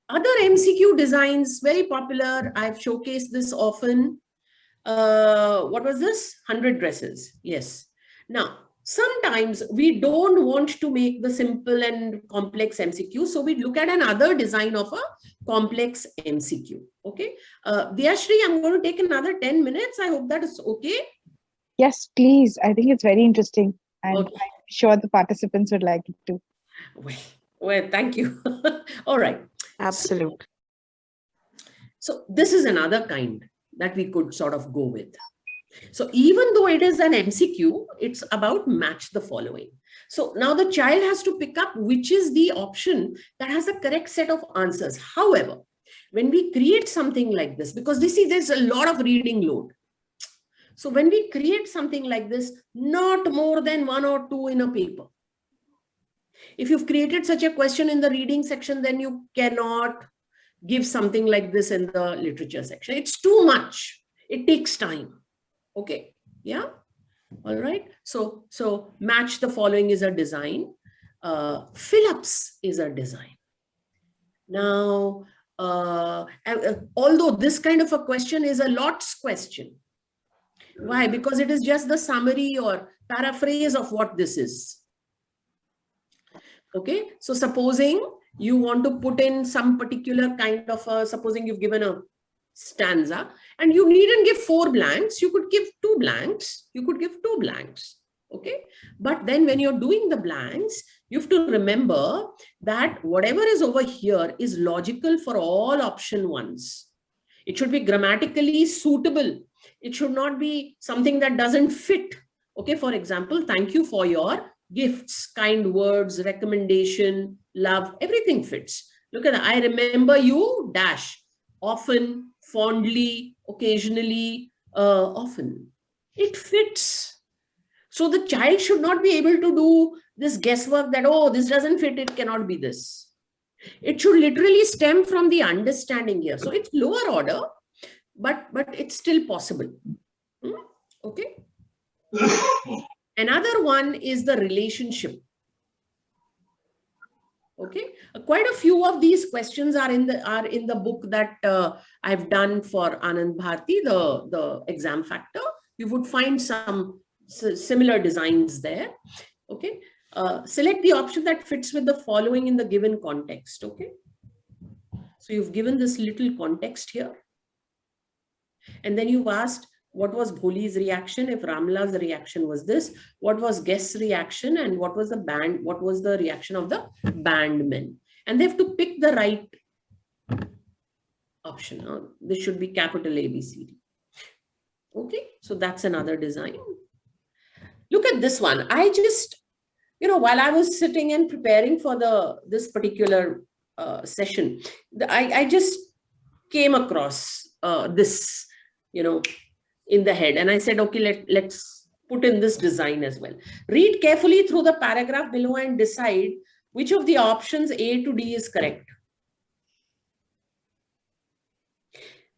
Other MCQ designs, very popular. I've showcased this often. What was this? 100 dresses. Yes. Now, sometimes we don't want to make the simple and complex MCQ. So we look at another design of a complex MCQ. Okay. Diyashri, I'm going to take another 10 minutes. I hope that is okay. Yes, please. I think it's very interesting. And Okay. I'm sure the participants would like it too. Well, thank you. All right. Absolutely. So this is another kind that we could sort of go with. So even though it is an MCQ, it's about match the following. So now the child has to pick up which is the option that has the correct set of answers. However, when we create something like this, because you see there's a lot of reading load. So when we create something like this, not more than 1 or 2 in a paper. If you've created such a question in the reading section, then you cannot give something like this in the literature section. It's too much. It takes time. Okay. Yeah. All right. So match the following is a design. Fill-ups is a design. Now, although this kind of a question is a lots question. Why? Because it is just the summary or paraphrase of what this is. Okay. So supposing you want to put in some particular kind of a, supposing you've given a stanza and you needn't give 4 blanks, you could give 2 blanks, you could give 2 blanks. Okay. But then when you're doing the blanks, you have to remember that whatever is over here is logical for all option ones. It should be grammatically suitable. It should not be something that doesn't fit. Okay. For example, thank you for your gifts, kind words, recommendation, love, everything fits. Look at that. I remember you, dash, often, fondly, occasionally, often. It fits. So the child should not be able to do this guesswork that, oh, this doesn't fit, it cannot be this. It should literally stem from the understanding here. So it's lower order, but it's still possible. Okay. Another one is the relationship. Okay, quite a few of these questions are in the book that I've done for Anand Bharti, the exam factor. You would find some similar designs there. Okay, select the option that fits with the following in the given context. Okay, so you've given this little context here, and then you've asked, what was Bholi's reaction? If Ramla's reaction was this, what was Guest's reaction? And what was the reaction of the bandmen? And they have to pick the right option. This should be capital A, B, C, D. Okay, so that's another design. Look at this one. I just, while I was sitting and preparing for this particular session, I just came across this, in the head, and I said, okay, let's put in this design as well. Read carefully through the paragraph below and decide which of the options A to D is correct.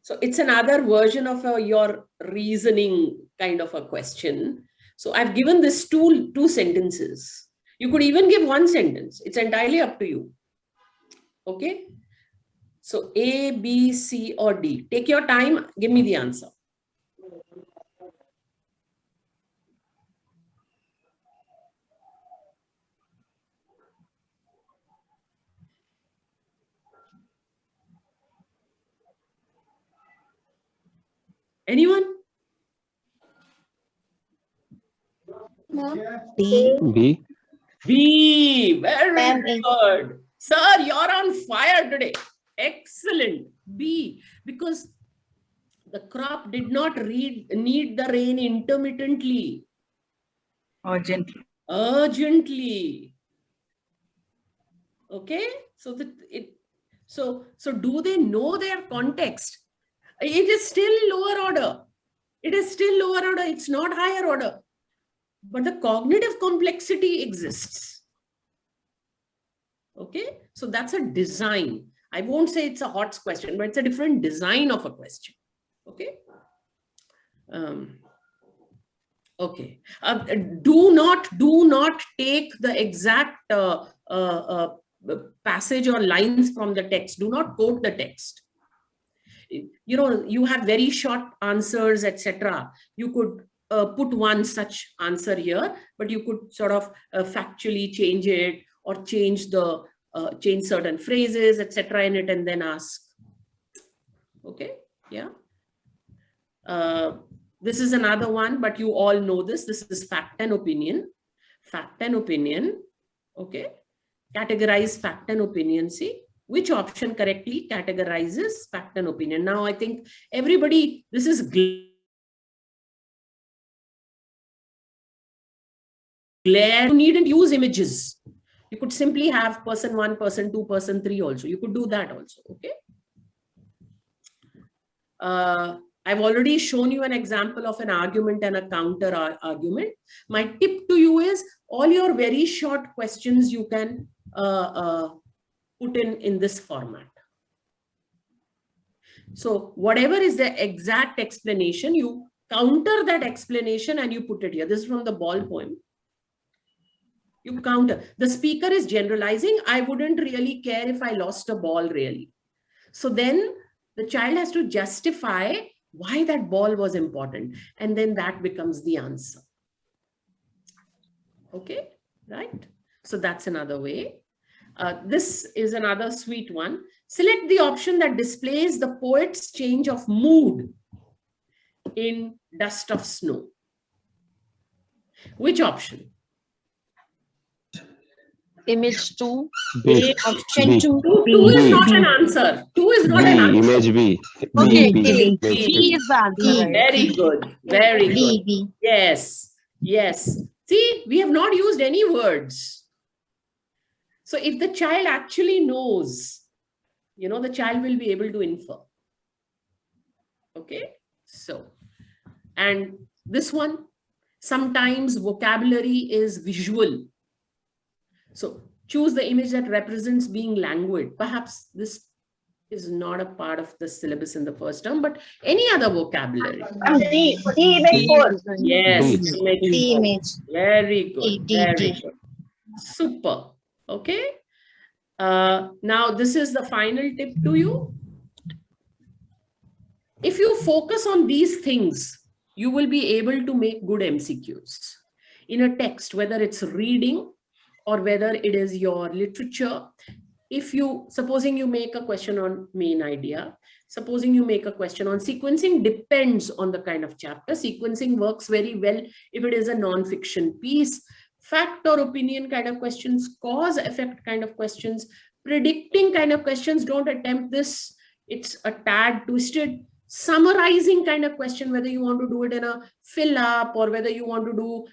So it's another version of your reasoning kind of a question. So I've given this two sentences. You could even give 1 sentence. It's entirely up to you. Okay. So A, B, C, or D. Take your time. Give me the answer. Anyone? B. B. Very good. Sir, you're on fire today. Excellent. B. Because the crop did not need the rain intermittently. Urgently. Urgently. Okay. So So do they know their context? It is still lower order. It is still lower order. It's not higher order. But the cognitive complexity exists. Okay, so that's a design. I won't say it's a HOTS question, but it's a different design of a question. Okay. Okay. Do not take the exact passage or lines from the text. Do not quote the text. You know, you have very short answers, etc. You could put one such answer here, but you could sort of factually change it or change the change certain phrases, etc. in it, and then ask. Okay, yeah. This is another one, but you all know this. This is fact and opinion. Fact and opinion. Okay. Categorize fact and opinion. See which option correctly categorizes fact and opinion. Now, I think everybody, this is glare. You needn't use images. You could simply have person 1, person 2, person 3 also. You could do that also. Okay. I've already shown you an example of an argument and a counter argument. My tip to you is all your very short questions you can put in this format. So whatever is the exact explanation, you counter that explanation and you put it here. This is from the ball poem. You counter. The speaker is generalizing. I wouldn't really care if I lost a ball really. So then the child has to justify why that ball was important. And then that becomes the answer. Okay, right? So that's another way. This is another sweet one. Select the option that displays the poet's change of mood in dust of snow. Which option? Image 2. Option 2. 2 is not an answer. 2 is not an answer. Image B. Okay, B. B is the answer. Very good. Very good. B. Yes. Yes. See, we have not used any words. So if the child actually knows, you know, the child will be able to infer. Okay. So, and this one, sometimes vocabulary is visual. So choose the image that represents being languid. Perhaps this is not a part of the syllabus in the first term, but any other vocabulary. D image 4. Yes. D image. Very good. Very D. good. Super. Okay. Now this is the final tip to you. If you focus on these things, you will be able to make good MCQs in a text, whether it's reading or whether it is your literature. If you, supposing you make a question on main idea, supposing you make a question on sequencing, depends on the kind of chapter. Sequencing works very well if it is a non-fiction piece. Fact or opinion kind of questions, cause effect kind of questions, predicting kind of questions, don't attempt this. It's a tad twisted. Summarizing kind of question, whether you want to do it in a fill up or whether you want to do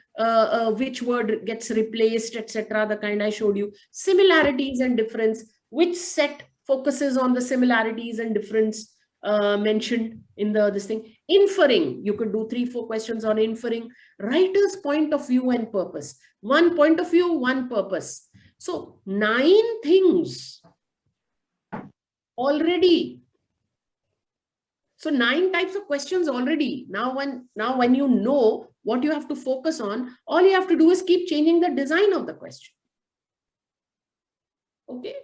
which word gets replaced, etc. The kind I showed you. Similarities and difference, which set focuses on the similarities and difference mentioned in this thing. Inferring, you could do 3-4 questions on inferring. Writer's point of view and purpose. One point of view, one purpose. So 9 things already. So 9 types of questions already. Now when you know what you have to focus on, all you have to do is keep changing the design of the question. Okay.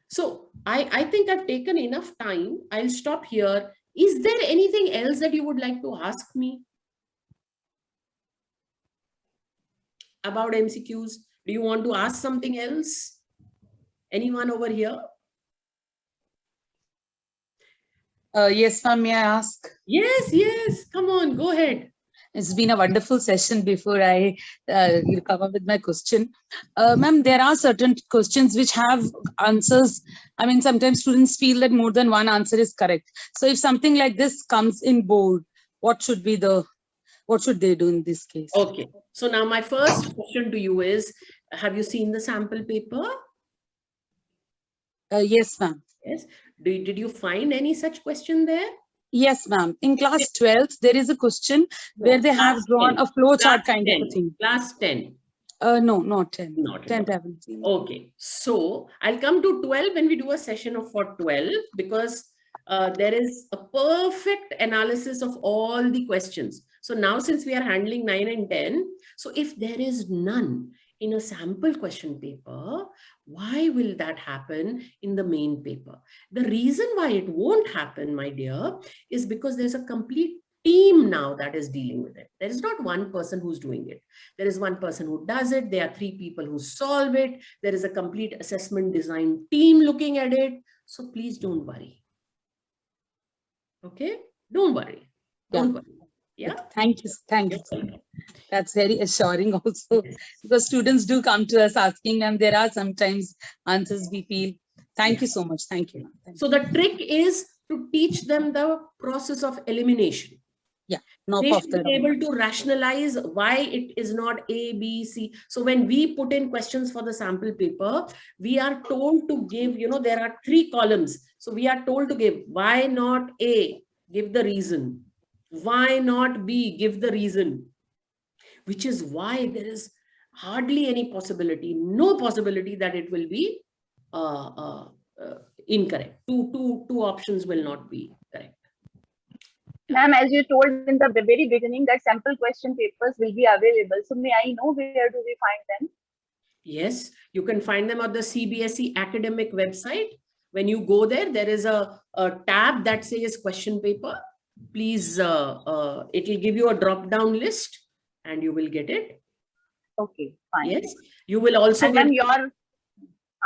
So I think I've taken enough time. I'll stop here. Is there anything else that you would like to ask me about MCQs? Do you want to ask something else? Anyone over here? Yes, ma'am, may I ask? Yes. Come on, go ahead. It's been a wonderful session. Before I come up with my question, ma'am, there are certain questions which have answers. I mean, sometimes students feel that more than one answer is correct. So if something like this comes in bold, what should they do in this case? Okay. So now my first question to you is, have you seen the sample paper? Yes, ma'am. Yes. Did you find any such question there? Yes, ma'am. In class 12, there is a question where they have drawn a flow chart kind of a thing. Class 10. No, not 10. Not 10 I haven't seen. Okay. So I'll come to 12 when we do a session for 12, because there is a perfect analysis of all the questions. So now, since we are handling 9 and 10, so if there is none in a sample question paper, why will that happen in the main paper? The reason why it won't happen, my dear, is because there's a complete team now that is dealing with it. There is not one person who's doing it. There is one person who does it. There are 3 people who solve it. There is a complete assessment design team looking at it. So please don't worry. Okay? Don't worry. Don't worry. Yeah. Thank you. Thank you. That's very assuring also, because students do come to us asking, and there are sometimes answers we feel. Thank you so much. Thank you. So the trick is to teach them the process of elimination. Yeah, no, they should be able to rationalize why it is not A, B, C. So when we put in questions for the sample paper, we are told to give, there are 3 columns. So we are told to give why not A, give the reason. Why not B, give the reason. Which is why there is hardly any possibility, no possibility that it will be incorrect. Two options will not be correct. Ma'am, as you told in the very beginning that sample question papers will be available. So may I know where do we find them? Yes, you can find them on the CBSE academic website. When you go there, there is a tab that says question paper. Please, it will give you a drop-down list and you will get it. Okay, fine. Yes, you will also and get... Ma'am, your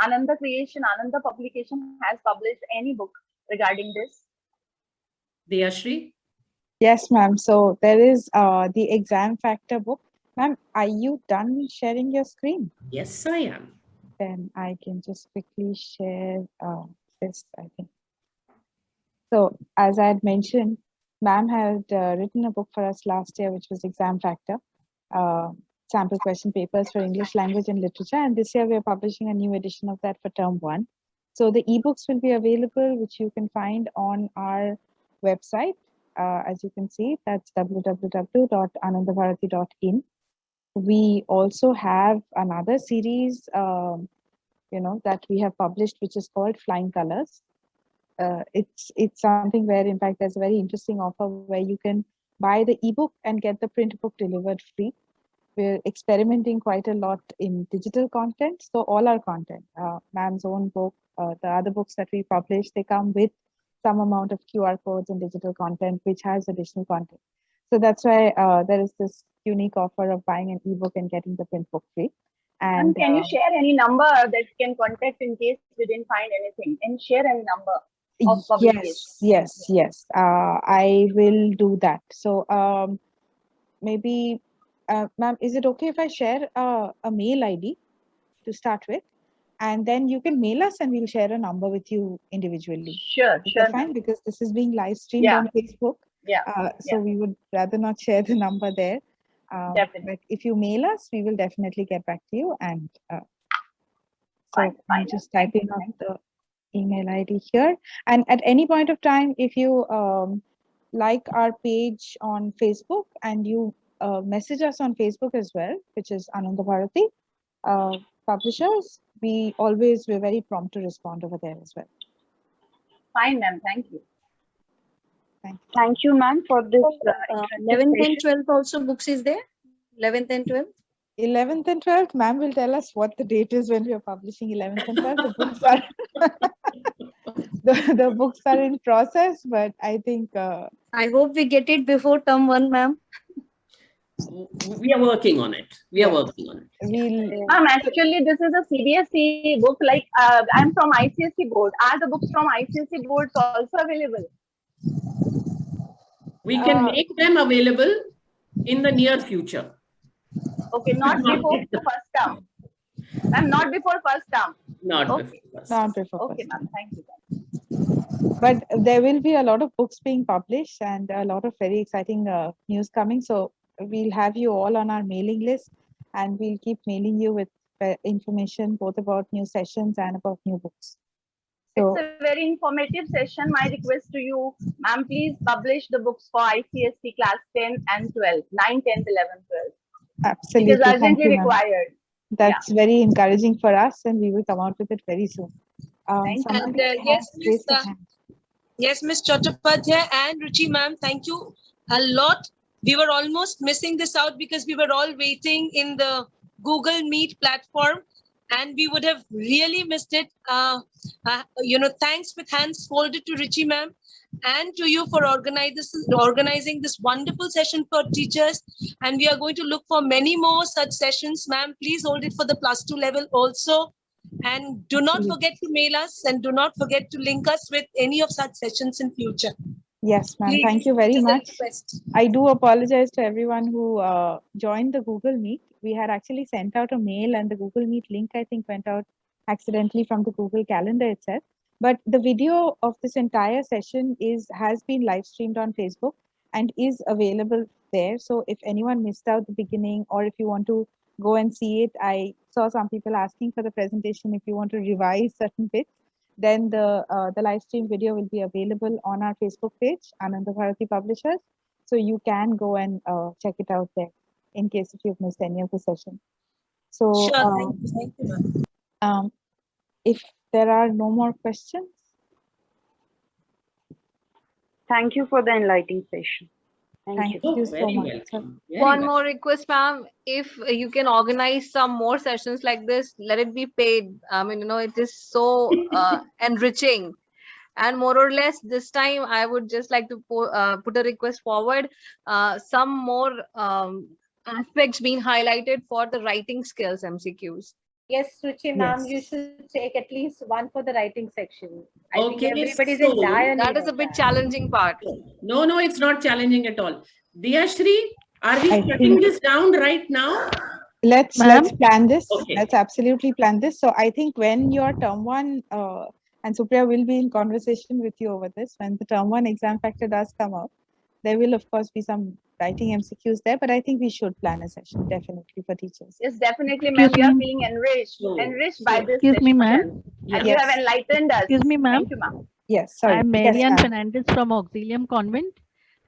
Ananda Creation, Ananda Publication has published any book regarding this? Diyashri? Yes, ma'am. So there is the exam factor book. Ma'am, are you done sharing your screen? Yes, I am. Then I can just quickly share this, I think. So as I had mentioned, ma'am had written a book for us last year, which was exam factor, sample question papers for English language and literature. And this year we are publishing a new edition of that for term 1. So the ebooks will be available, which you can find on our website. As you can see, that's www.anandabharati.in. We also have another series, that we have published, which is called Flying Colors. It's something where, in fact, there's a very interesting offer where you can buy the ebook and get the print book delivered free. We're experimenting quite a lot in digital content. So all our content, ma'am's own book, the other books that we publish, they come with some amount of QR codes and digital content, which has additional content. So that's why there is this unique offer of buying an ebook and getting the print book free. And can you share any number that you can contact in case we didn't find anything? Can you share any number of publication? Yes. I will do that. So maybe, ma'am, is it okay if I share a mail ID to start with? And then you can mail us and we'll share a number with you individually. Sure. Fine, because this is being live streamed on Facebook. So we would rather not share the number there. Definitely. But if you mail us, we will definitely get back to you. And fine. I'm just typing out the email ID here. And at any point of time, if you like our page on Facebook and you message us on Facebook as well, which is Ananda Bharati Publishers, we're very prompt to respond over there as well. Fine, ma'am. Thank you. Thank you, ma'am, for this. 11th and 12th also books is there? 11th and 12th? 11th and 12th, ma'am will tell us what the date is when we are publishing 11th and 12th. The books are the books are in process, but I think I hope we get it before term 1, ma'am. We are working on it. Ma'am, actually, this is a CBSE book. Like, I'm from ICSE board. Are the books from ICSE boards also available? We can make them available in the near future. Okay, not before the first term. Ma'am, not before first term. Not before. Okay, ma'am. Thank you. But there will be a lot of books being published and a lot of very exciting news coming. So we'll have you all on our mailing list and we'll keep mailing you with information both about new sessions and about new books. It's a very informative session. My request to you, ma'am, please publish the books for ICSE class 10 and 12, 9, 10, 11, 12. Absolutely. It is urgently required. That's very encouraging for us, and we will come out with it very soon. And yes, Ms. Chattopadhyay and Ruchi ma'am, thank you a lot. We were almost missing this out because we were all waiting in the Google Meet platform, and we would have really missed it. Thanks with hands folded to Ruchi ma'am and to you for organizing this wonderful session for teachers. And we are going to look for many more such sessions. Ma'am, please hold it for the +2 level also. And do not forget to mail us, and do not forget to link us with any of such sessions in future. Yes, ma'am. Thank you very much. I do apologize to everyone who joined the Google Meet. We had actually sent out a mail, and the Google Meet link, I think, went out accidentally from the Google Calendar itself. But the video of this entire session has been live streamed on Facebook and is available there. So if anyone missed out the beginning, or if you want to go and see it, I saw some people asking for the presentation. If you want to revise certain bits, then the live stream video will be available on our Facebook page, Ananda Bharati Publishers. So you can go and check it out there in case if you've missed any of the session. So sure, thank you. If there are no more questions. Thank you for the enlightening session. Thank you so much. One more request, ma'am. If you can organize some more sessions like this, let it be paid. I mean, it is so enriching. And more or less this time, I would just like to put a request forward. Some more aspects being highlighted for the writing skills MCQs. Yes, Ruchi ma'am, you should take at least one for the writing section. I think Okay, everybody's so in dire need that is a bit challenging part. No, it's not challenging at all. Diyashri, are we shutting this down right now? Let's plan this. Okay. Let's absolutely plan this. So I think when your term 1 and Supriya will be in conversation with you over this, when the term 1 exam factor does come out, there will of course be some writing MCQs there, but I think we should plan a session definitely for teachers. Yes, definitely, ma'am. We are feeling enriched by this Excuse me, ma'am. And you have enlightened us. Excuse me, ma'am. Thank you, ma'am. Yes, sorry. I'm Marianne Fernandez from Auxilium Convent.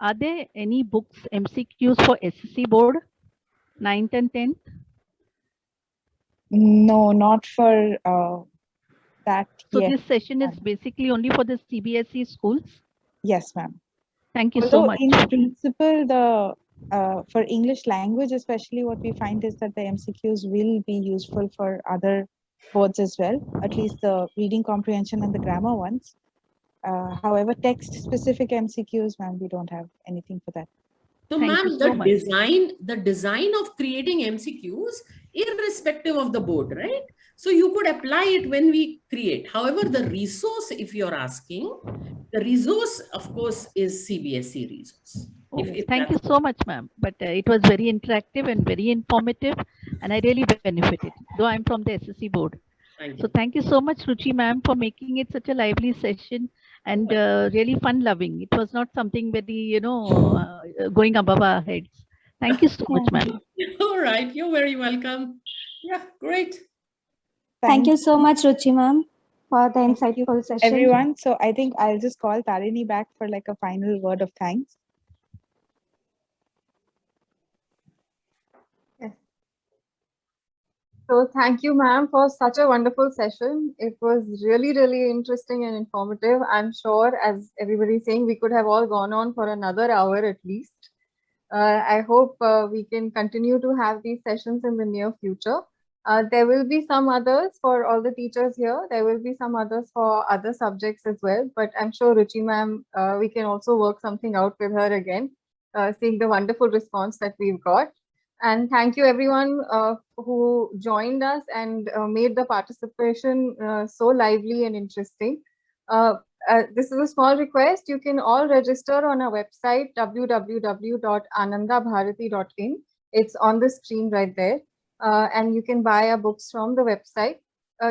Are there any books MCQs for SSC board 9th and 10th? No, not for that. So this session is basically only for the CBSE schools? Yes, ma'am. Thank you so much. In principle, for English language, especially, what we find is that the MCQs will be useful for other boards as well, at least the reading comprehension and the grammar ones. However, text-specific MCQs, ma'am, we don't have anything for that. So, ma'am, the design of creating MCQs, irrespective of the board, right? So you could apply it when we create. However, the resource, if you're asking, the resource, of course, is CBSE resource. Thank you so much, ma'am. But it was very interactive and very informative, and I really benefited, though I'm from the SSC board. So thank you so much, Ruchi ma'am, for making it such a lively session and really fun-loving. It was not something very, going above our heads. Thank you so much, ma'am. All right, you're very welcome. Yeah, great. Thank you so much, Ruchi ma'am, for the insightful session. Everyone, so I think I'll just call Tarini back for like a final word of thanks. So thank you, ma'am, for such a wonderful session. It was really, really interesting and informative. I'm sure, as everybody's saying, we could have all gone on for another hour at least. I hope we can continue to have these sessions in the near future. There will be some others for all the teachers here. There will be some others for other subjects as well. But I'm sure Ruchi ma'am, we can also work something out with her again, seeing the wonderful response that we've got. And thank you everyone who joined us and made the participation so lively and interesting. This is a small request. You can all register on our website, www.anandabharati.in. It's on the screen right there. And you can buy our books from the website.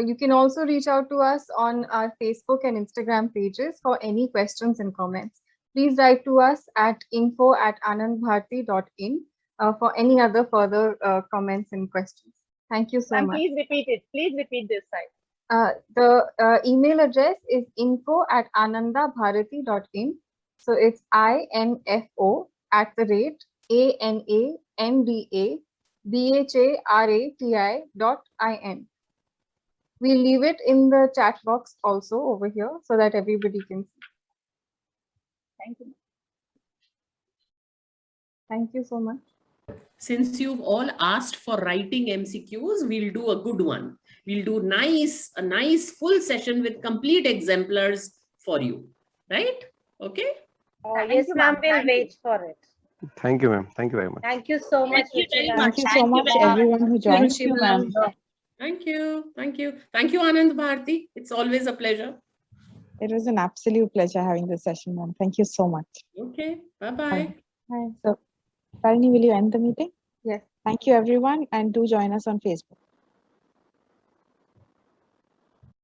You can also reach out to us on our Facebook and Instagram pages for any questions and comments. Please write to us at info@anandbharati.in. For any other further comments and questions. Thank you so much. Please repeat it. Please repeat this side. The email address is info@anandabharati.in. So it's info@ANANDABHARATI.in. We'll leave it in the chat box also over here so that everybody can see. Thank you. Thank you so much. Since you've all asked for writing MCQs, we'll do a good one. We'll do a nice full session with complete exemplars for you, right? Okay? Yes, ma'am, we'll wait for it. Thank you, ma'am. Thank you very much. Thank you so much, Ruchi ma'am. Thank you so much, everyone who joined. Thank you, ma'am. Thank you. Thank you. Thank you, Anand Bharti. It's always a pleasure. It was an absolute pleasure having this session, ma'am. Thank you so much. Okay. Bye-bye. Bye. So, Tarini, will you end the meeting? Yes. Thank you, everyone, and do join us on Facebook.